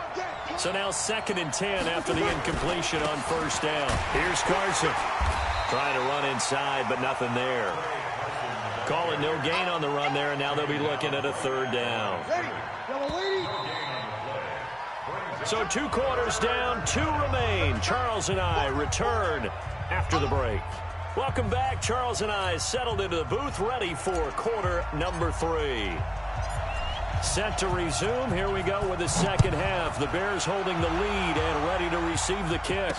So now 2nd and 10 after the incompletion on 1st down. Here's Carson trying to run inside, but nothing there. Call it no gain on the run there, and now they'll be looking at a 3rd down. So 2 quarters down, 2 remain. Charles and I return after the break. Welcome back. Charles and I settled into the booth, ready for quarter number 3. Set to resume. Here we go with the 2nd half. The Bears holding the lead and ready to receive the kick.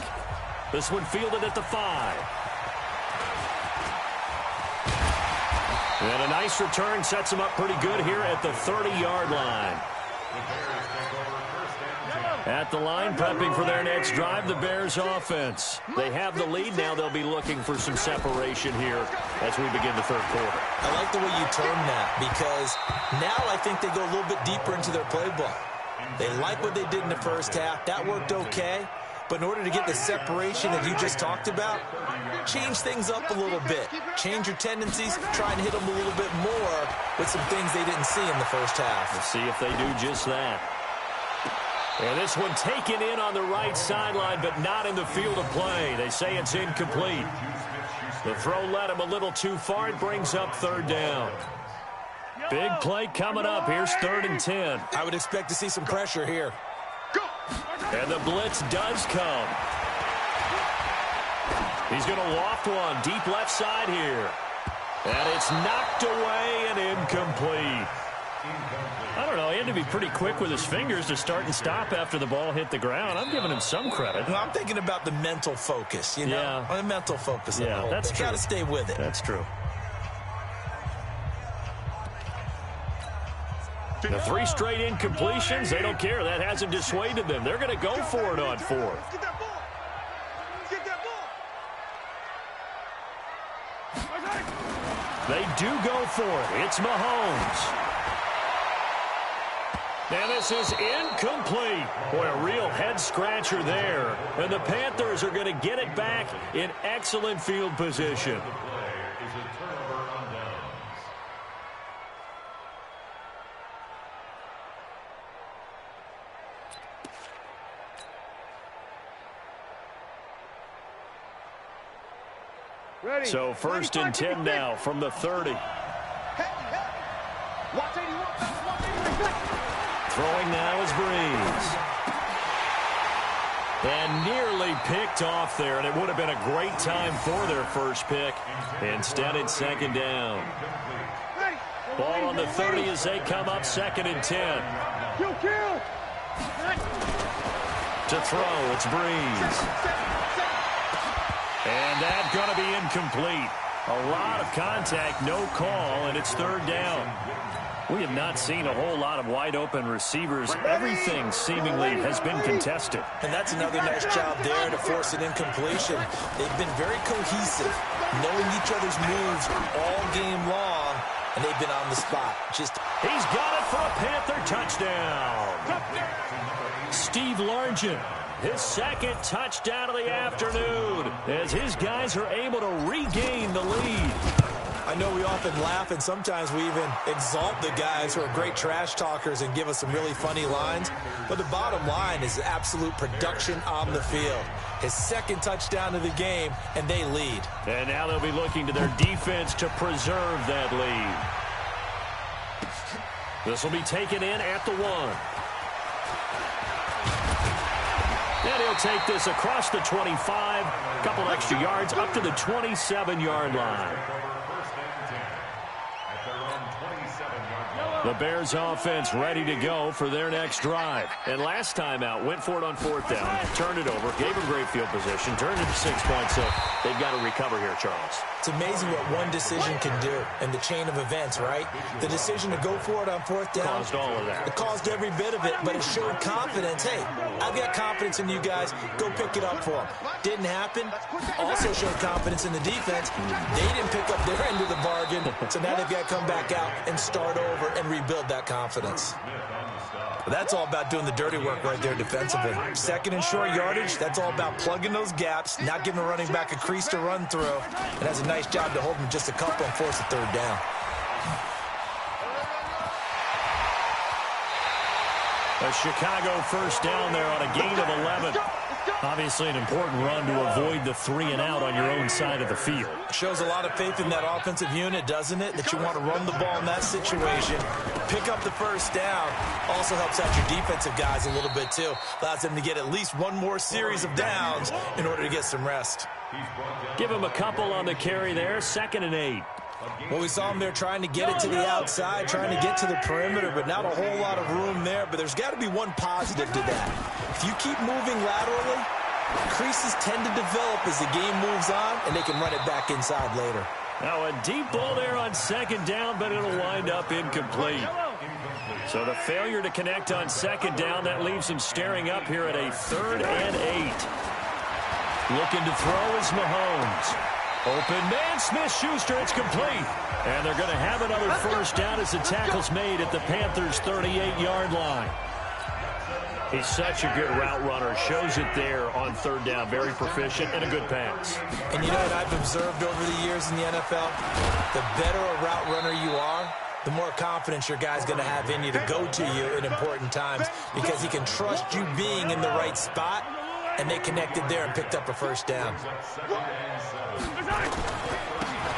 This one fielded at the 5. And a nice return sets him up pretty good here at the 30-yard line. At the line, prepping for their next drive, the Bears offense. They have the lead. Now they'll be looking for some separation here as we begin the 3rd quarter. I like the way you term that, because now I think they go a little bit deeper into their playbook. They like what they did in the 1st half. That worked okay. But in order to get the separation that you just talked about, change things up a little bit. Change your tendencies, try and hit them a little bit more with some things they didn't see in the 1st half. We'll see if they do just that. And this one taken in on the right sideline, but not in the field of play. They say it's incomplete. The throw led him a little too far. It brings up 3rd down. Big play coming up. Here's 3rd and 10. I would expect to see some pressure here. And the blitz does come. He's going to loft one deep left side here. And it's knocked away and incomplete. I don't know. He had to be pretty quick with his fingers to start and stop after the ball hit the ground. I'm giving him some credit. Well, I'm thinking about the mental focus, you know? Yeah. The mental focus. Yeah, that's true. Got to stay with it. That's true. The 3 straight incompletions, they don't care. That hasn't dissuaded them. They're going to go for it on 4th. They do go for it. It's Mahomes. And this is incomplete. Boy, a real head-scratcher there. And the Panthers are going to get it back in excellent field position. So 1st and 10 now from the 30. Throwing now is Breeze. And nearly picked off there, and it would have been a great time for their first pick. Instead, it's 2nd down. Ball on the 30 as they come up 2nd and 10. To throw, it's Breeze. And that's going to be incomplete. A lot of contact, no call, and it's 3rd down. We have not seen a whole lot of wide-open receivers. Everything seemingly has been contested. And that's another nice job there to force an incompletion. They've been very cohesive, knowing each other's moves all game long, and they've been on the spot. He's got it for a Panther touchdown. Steve Largent. His 2nd touchdown of the afternoon as his guys are able to regain the lead. I know we often laugh, and sometimes we even exalt the guys who are great trash talkers and give us some really funny lines. But the bottom line is absolute production on the field. His 2nd touchdown of the game, and they lead. And now they'll be looking to their defense to preserve that lead. This will be taken in at the 1. And he'll take this across the 25, a couple extra yards up to the 27-yard line. The Bears offense ready to go for their next drive. And last time out, went for it on 4th down, turned it over, gave them great field position, turned it to 6 points. So they've got to recover here, Charles. It's amazing what one decision can do in the chain of events, right? The decision to go for it on 4th down. Caused all of that. It caused every bit of it, but it showed confidence. Hey, I've got confidence in you guys. Go pick it up for them. Didn't happen. Also showed confidence in the defense. They didn't pick up their end of the bargain, so now they've got to come back out and start over and rebuild that confidence. But that's all about doing the dirty work right there defensively. 2nd and short yardage, that's all about plugging those gaps, not giving a running back a crease to run through, and has a nice job to hold him just a couple and force a 3rd down. A Chicago 1st down there on a gain of 11. Obviously an important run to avoid the 3-and-out on your own side of the field. Shows a lot of faith in that offensive unit, doesn't it? That you want to run the ball in that situation. Pick up the 1st down. Also helps out your defensive guys a little bit, too. Allows them to get at least one more series of downs in order to get some rest. Give him a couple on the carry there. 2nd and 8. Well, we saw him there trying to get it to the outside, trying to get to the perimeter, but not a whole lot of room there. But there's got to be one positive to that. If you keep moving laterally, creases tend to develop as the game moves on, and they can run it back inside later. Now a deep ball there on 2nd down, but it'll wind up incomplete. So the failure to connect on 2nd down, that leaves him staring up here at a 3rd and 8. Looking to throw is Mahomes. Open man, Smith-Schuster, it's complete. And they're going to have another 1st down as the tackle's made at the Panthers' 38-yard line. He's such a good route runner. Shows it there on 3rd down. Very proficient and a good pass. And you know what I've observed over the years in the NFL? The better a route runner you are, the more confidence your guy's going to have in you to go to you in important times because he can trust you being in the right spot, and they connected there and picked up a 1st down.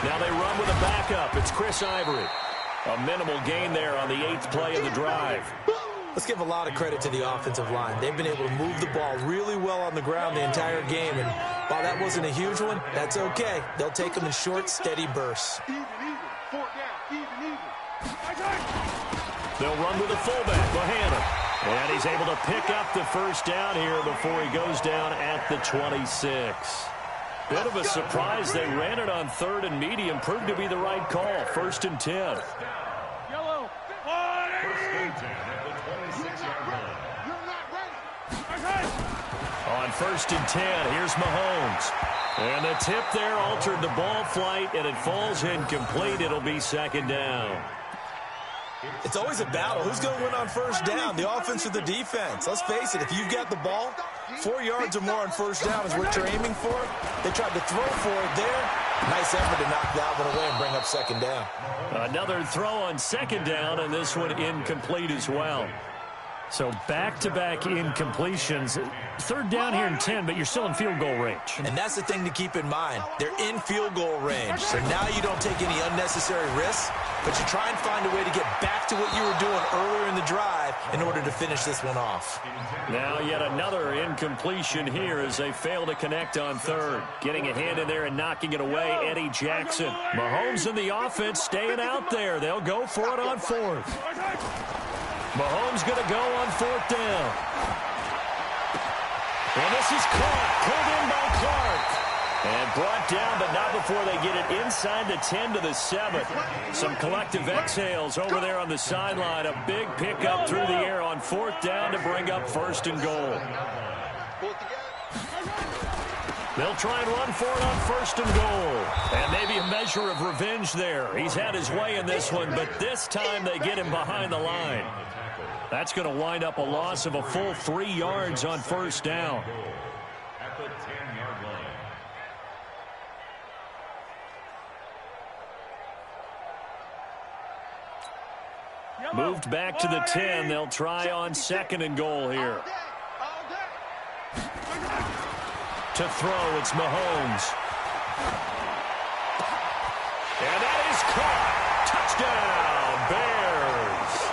Now they run with a backup. It's Chris Ivory. A minimal gain there on the 8th play of the drive. Let's give a lot of credit to the offensive line. They've been able to move the ball really well on the ground the entire game, and while that wasn't a huge one, that's okay. They'll take them in short, steady bursts. They'll run with a fullback, Bohannon. And he's able to pick up the 1st down here before he goes down at the 26. Bit of a surprise. They ran it on 3rd and medium. Proved to be the right call. 1st and 10. Yellow. 1st and 10 at the 26-yard line. You're not ready. On 1st and 10, here's Mahomes. And the tip there altered the ball flight, and it falls incomplete. It'll be 2nd down. It's always a battle. Who's going to win on 1st down, the offense or the defense? Let's face it, if you've got the ball, 4 yards or more on 1st down is what you're aiming for. They tried to throw for it there. Nice effort to knock that one away and bring up 2nd down. Another throw on 2nd down, and this one incomplete as well. So back-to-back incompletions. 3rd down here and 10, but you're still in field goal range. And that's the thing to keep in mind. They're in field goal range. So now you don't take any unnecessary risks, but you try and find a way to get back to what you were doing earlier in the drive in order to finish this one off. Now yet another incompletion here as they fail to connect on 3rd. Getting a hand in there and knocking it away, Eddie Jackson. Mahomes and the offense staying out there. They'll go for it on 4th. Mahomes going to go on 4th down. And this is Clark, pulled in by Clark. And brought down, but not before they get it inside the 10 to the 7. Some collective exhales over there on the sideline. A big pickup through the air on 4th down to bring up 1st and goal. They'll try and run for it on 1st and goal. And maybe a measure of revenge there. He's had his way in this one, but this time they get him behind the line. That's going to wind up a loss of a full 3 yards on 1st down. At the 10-yard line. Moved back to the 10. They'll try on 2nd and goal here. To throw, it's Mahomes. And that is caught. Touchdown, Bears.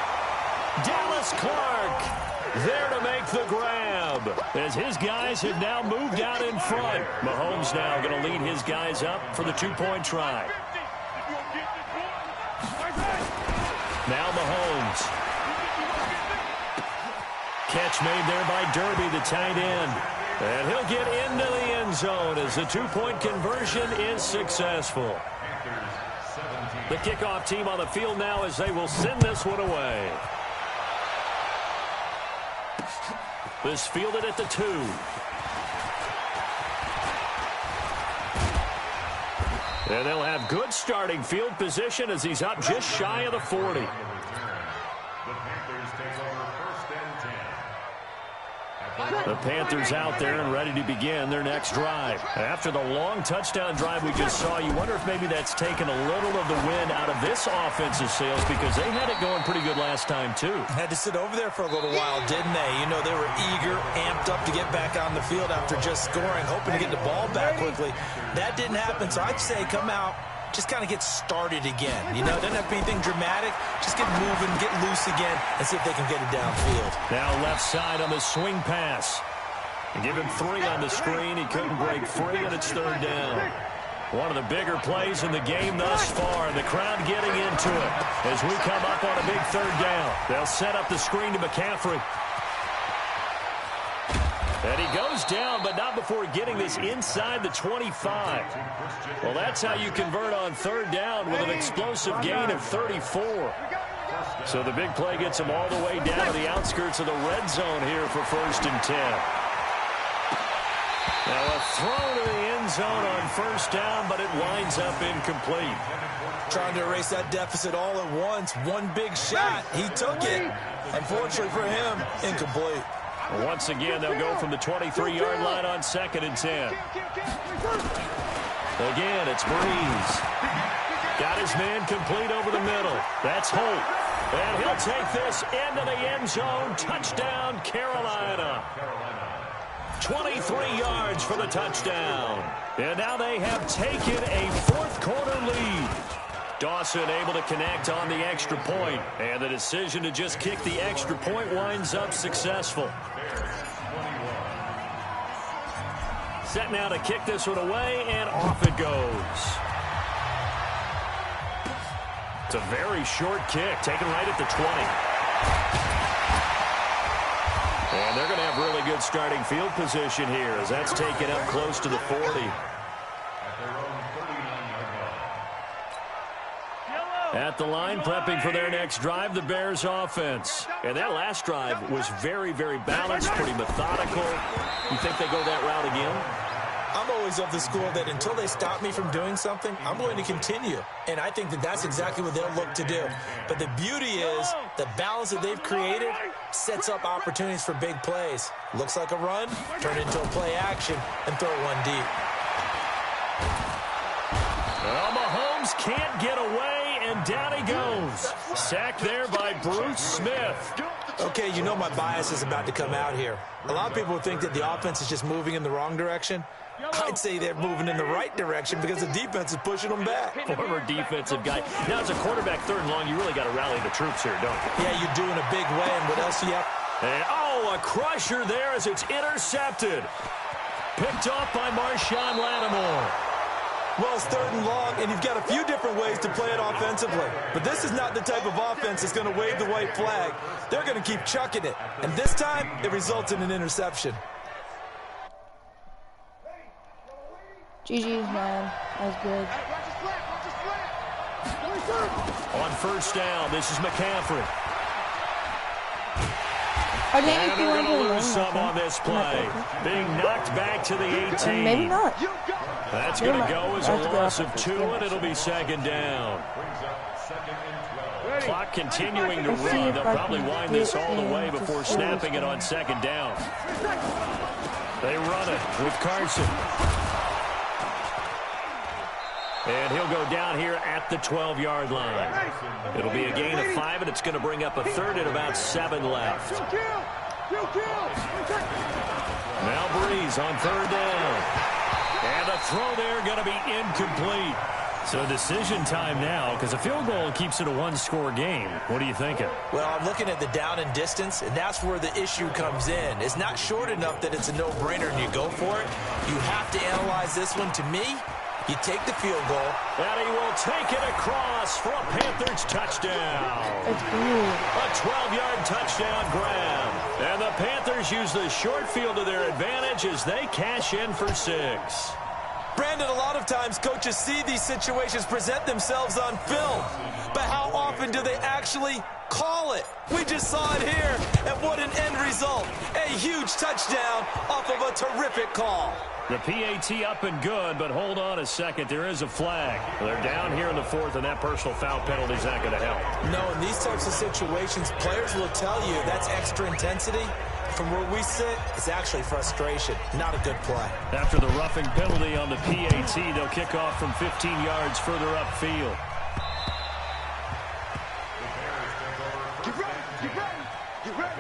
Dallas Clark there to make the grab as his guys have now moved out in front. Mahomes now going to lead his guys up for the 2-point try. Catch made there by Derby, the tight end. And he'll get into the end zone as the two-point conversion is successful. The kickoff team on the field now as they will send this one away. This fielded at the 2. And they'll have good starting field position as he's up just shy of the 40. The Panthers out there and ready to begin their next drive. After the long touchdown drive we just saw, you wonder if maybe that's taken a little of the wind out of this offensive sails because they had it going pretty good last time too. Had to sit over there for a little while, didn't they? You know, they were eager, amped up to get back on the field after just scoring, hoping to get the ball back quickly. That didn't happen, so I'd say come out, just kind of get started again. You know, doesn't have to be anything dramatic. Just get moving, get loose again, and see if they can get it downfield. Now left side on the swing pass. Give him 3 on the screen. He couldn't break free, and it's 3rd down. One of the bigger plays in the game thus far, and the crowd getting into it as we come up on a big 3rd down. They'll set up the screen to McCaffrey. And he goes down, but not before getting this inside the 25. Well, that's how you convert on 3rd down with an explosive gain of 34. So the big play gets him all the way down to the outskirts of the red zone here for 1st and 10. Now a throw to the end zone on 1st down, but it winds up incomplete. Trying to erase that deficit all at once. One big shot. He took it. Unfortunately for him, incomplete. Once again, they'll go from the 23-yard line on 2nd and 10. Again, it's Breeze. Got his man complete over the middle. That's Holt. And he'll take this into the end zone. Touchdown, Carolina. 23 yards for the touchdown. And now they have taken a 4th quarter lead. Dawson able to connect on the extra point. And the decision to just kick the extra point winds up successful. Set now to kick this one away, and off it goes. It's a very short kick, taken right at the 20. And they're going to have really good starting field position here as that's taken up close to the 40. At the line, prepping for their next drive, the Bears offense. And that last drive was very, very balanced, pretty methodical. You think they go that route again? I'm always of the school that until they stop me from doing something, I'm going to continue. And I think that that's exactly what they'll look to do. But the beauty is the balance that they've created sets up opportunities for big plays. Looks like a run, turn it into a play action, and throw one deep. Well, Mahomes can't get away, and down he goes. Sacked there by Bruce Smith. Okay, you know my bias is about to come out here. A lot of people think that the offense is just moving in the wrong direction. I'd say they're moving in the right direction because the defense is pushing them back. Former defensive guy. Now, as a quarterback 3rd and long, you really got to rally the troops here, don't you? Yeah, you do in a big way, and what else do you have? And, oh, a crusher there as it's intercepted. Picked off by Marshawn Lattimore. Well, it's 3rd and long, and you've got a few different ways to play it offensively. But this is not the type of offense that's going to wave the white flag. They're going to keep chucking it. And this time, it results in an interception. GG's, man. That was good. On 1st down, this is McCaffrey. And they're going to lose some on this play. Being knocked back to the 18. Maybe not. That's going to go as a loss of 2, and it'll be 2nd down. Clock continuing to run. They'll probably wind this all the way before snapping it on 2nd down. They run it with Carson. And he'll go down here at the 12-yard line. It'll be a gain of 5, and it's going to bring up a 3rd and about 7 left. Now Breeze on 3rd down. And the throw there going to be incomplete. So decision time now, because a field goal keeps it a 1-score game. What are you thinking? Well, I'm looking at the down and distance, and that's where the issue comes in. It's not short enough that it's a no-brainer and you go for it. You have to analyze this one. To me, You take the field goal. And he will take it across for a Panthers touchdown. It's cool. A 12-yard touchdown grab. And the Panthers use the short field to their advantage as they cash in for 6. Brandon, a lot of times coaches see these situations present themselves on film. But how often do they actually call it? We just saw it here, and what an end result. A huge touchdown off of a terrific call. The PAT up and good, but hold on a second. There is a flag. They're down here in the 4th, and that personal foul penalty is not going to help. No, in these types of situations, players will tell you that's extra intensity. From where we sit, it's actually frustration. Not a good play. After the roughing penalty on the PAT, they'll kick off from 15 yards further upfield. Get ready, get ready, get ready.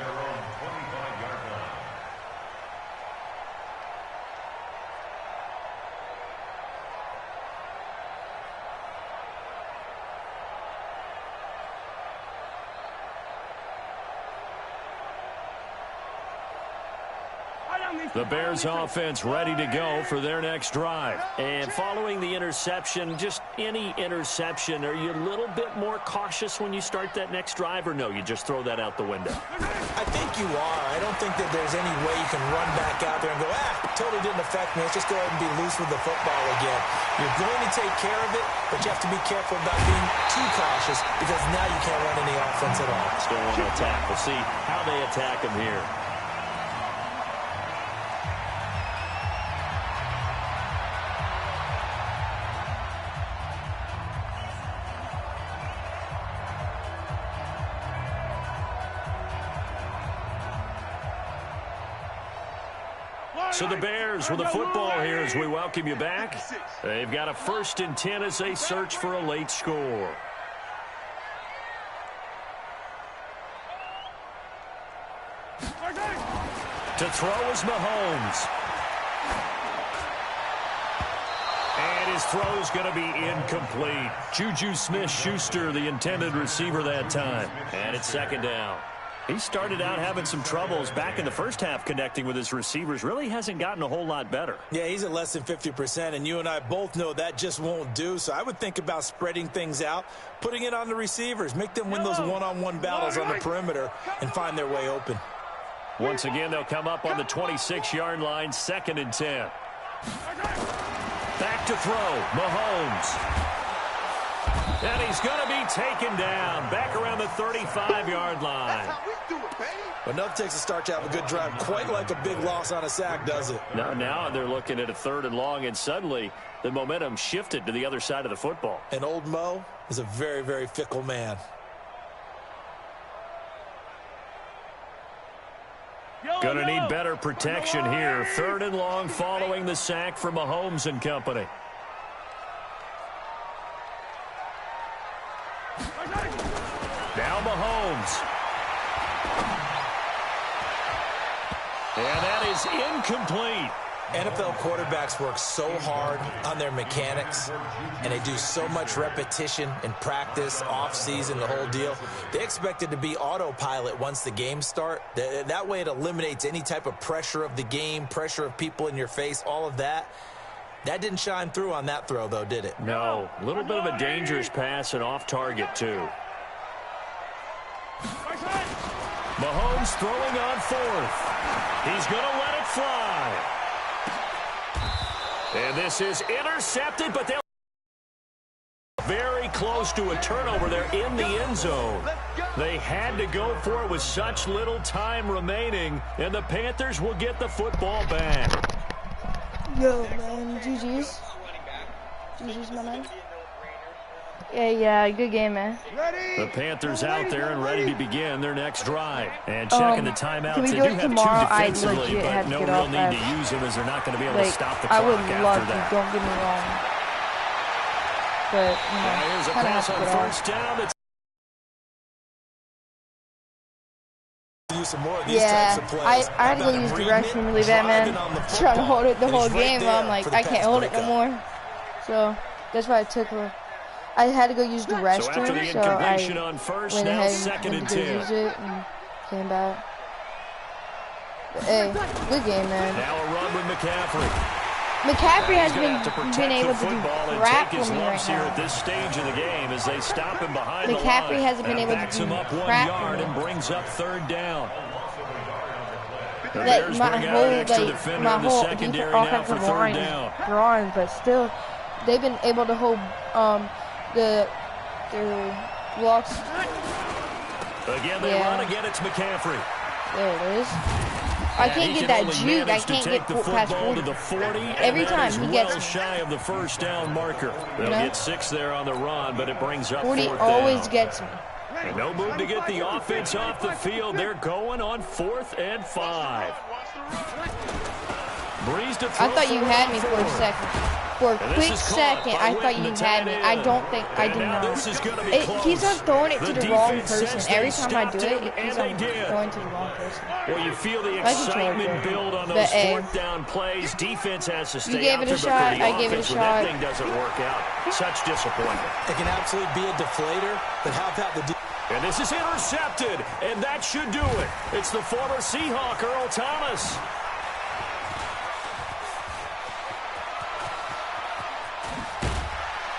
The Bears offense ready to go for their next drive. And following the interception, just any interception, are you a little bit more cautious when you start that next drive, or no, you just throw that out the window? I think you are. I don't think that there's any way you can run back out there and go, totally didn't affect me. Let's just go ahead and be loose with the football again. You're going to take care of it, but you have to be careful about being too cautious because now you can't run any offense at all. Still want to attack. We'll see how they attack him here. So the Bears with the football here as we welcome you back. They've got a 1st and 10 as they search for a late score. To throw is Mahomes. And his throw is going to be incomplete. Juju Smith-Schuster, the intended receiver that time. And it's 2nd down. He started out having some troubles back in the first half connecting with his receivers. Really hasn't gotten a whole lot better. Yeah, he's at less than 50%, and you and I both know that just won't do. So I would think about spreading things out, putting it on the receivers, make them win those one-on-one battles on the perimeter and find their way open. Once again, they'll come up on the 26-yard line, 2nd and 10. Back to throw, Mahomes. And he's going to be taken down back around the 35-yard line. Enough takes a start to have a good drive, quite like a big loss on a sack, does it? Now they're looking at a 3rd and long, and suddenly the momentum shifted to the other side of the football. And old Mo is a very, very fickle man. Going to need better protection here. 3rd and long following the sack from Mahomes and company. Now Mahomes. And that is incomplete. NFL quarterbacks work so hard on their mechanics, and they do so much repetition in practice, off-season, the whole deal. They expect it to be autopilot once the games start. That way it eliminates any type of pressure of the game, pressure of people in your face, all of that. That didn't shine through on that throw, though, did it? No. A little bit of a dangerous pass and off target, too. Mahomes throwing on 4th. He's going to let it fly. And this is intercepted, but they'll very close to a turnover there in the end zone. They had to go for it with such little time remaining, and the Panthers will get the football back. Yo, man, GG's. GG's, my man. Yeah, good game, man. The Panthers out there and ready to begin their next drive. And checking the timeouts, they do have tomorrow? 2 defensively, but no real need to use them as they're not going to be able to stop the I clock would love after that. to, don't get me wrong. But, you know, here's a kind of have pass to on get 1st down. That's use some more of these types of plays. I had to go use the restroom really bad, man. Trying to hold it the whole game, but I'm like, I can't hold it no more. So that's why I took her. I had to go use the restroom, so I went ahead and go use it and came back. But, hey, good game, man. Now a run with McCaffrey. McCaffrey has been able to do crap his for me right here now. at this stage of the game as they stop him behind McCaffrey the line. hasn't been able to Backs do him up 1 crap yard for and me. brings up 3rd down. The Like Bears my bring out whole an extra defender in the secondary now for 3rd down. drawing, but still, they've been able to hold the blocks. Again, they run again. It's McCaffrey. There it is. I can't get that juke. I can't get past 40. To the 40 Every time he gets me. shy of the 1st down marker. They'll get 6 there on the run, but it brings up 40 4th always down. gets me. And no move to get the offense off the field. They're going on 4th and 5. Breeze to throw. I thought you had me for a second. For a quick second, I thought you had me. I don't think I did not. It keeps on throwing it to the wrong person. Every time I do it, it keeps on throwing to the wrong person. Well, you feel the Like a excitement charger. build on The those A. 4th down plays. Defense has to stay You gave out it a there, but for shot, the I gave it a offense, when shot. that thing doesn't work out. Such disappointment. It can absolutely be a deflator, but how about the And this is intercepted, and that should do it. It's the former Seahawk, Earl Thomas.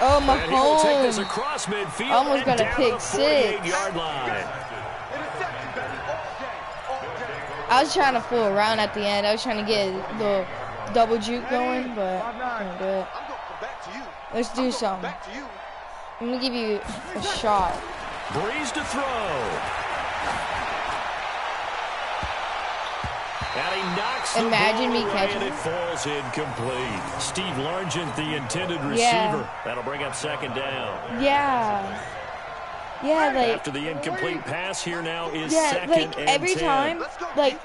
Oh, And he will take this Mahomes. across midfield Almost and got a down pick the six. 48-yard line. I was trying to fool around at the end. I was trying to get the double juke going, but I couldn't do it. Let's do something. Let me give you a shot. Breeze to throw. And he knocks the Imagine ball me away, catching and it. it falls incomplete. Steve Largent, the intended receiver. Yeah. That'll bring up 2nd down. Yeah. Yeah, like, After the incomplete pass here now is yeah, 2nd like and every 10. time, like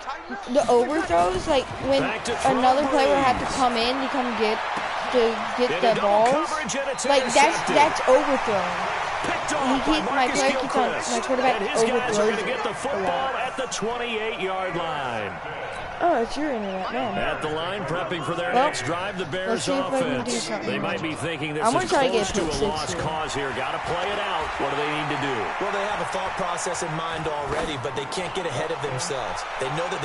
the overthrows, like when Back to throw, another player would have to Breeze. come in to come get Into the double balls, coverage, and it's like intercepted. that's overthrowing. Picked He off by keeps my Marcus player keeps on Gilchrist. my quarterback And his guys are overthrows going to get the it a football lot. at the 28-yard line. Oh, it's your internet, man. At the line, prepping for their Well, next drive, the let's Bears see if I can do offense. something. They might be thinking this I'm gonna is try to close get to pick a six lost here. cause here. Got to play it out. What do they need to do? Well, they have a thought process in mind already, but they can't get ahead of themselves. They know that they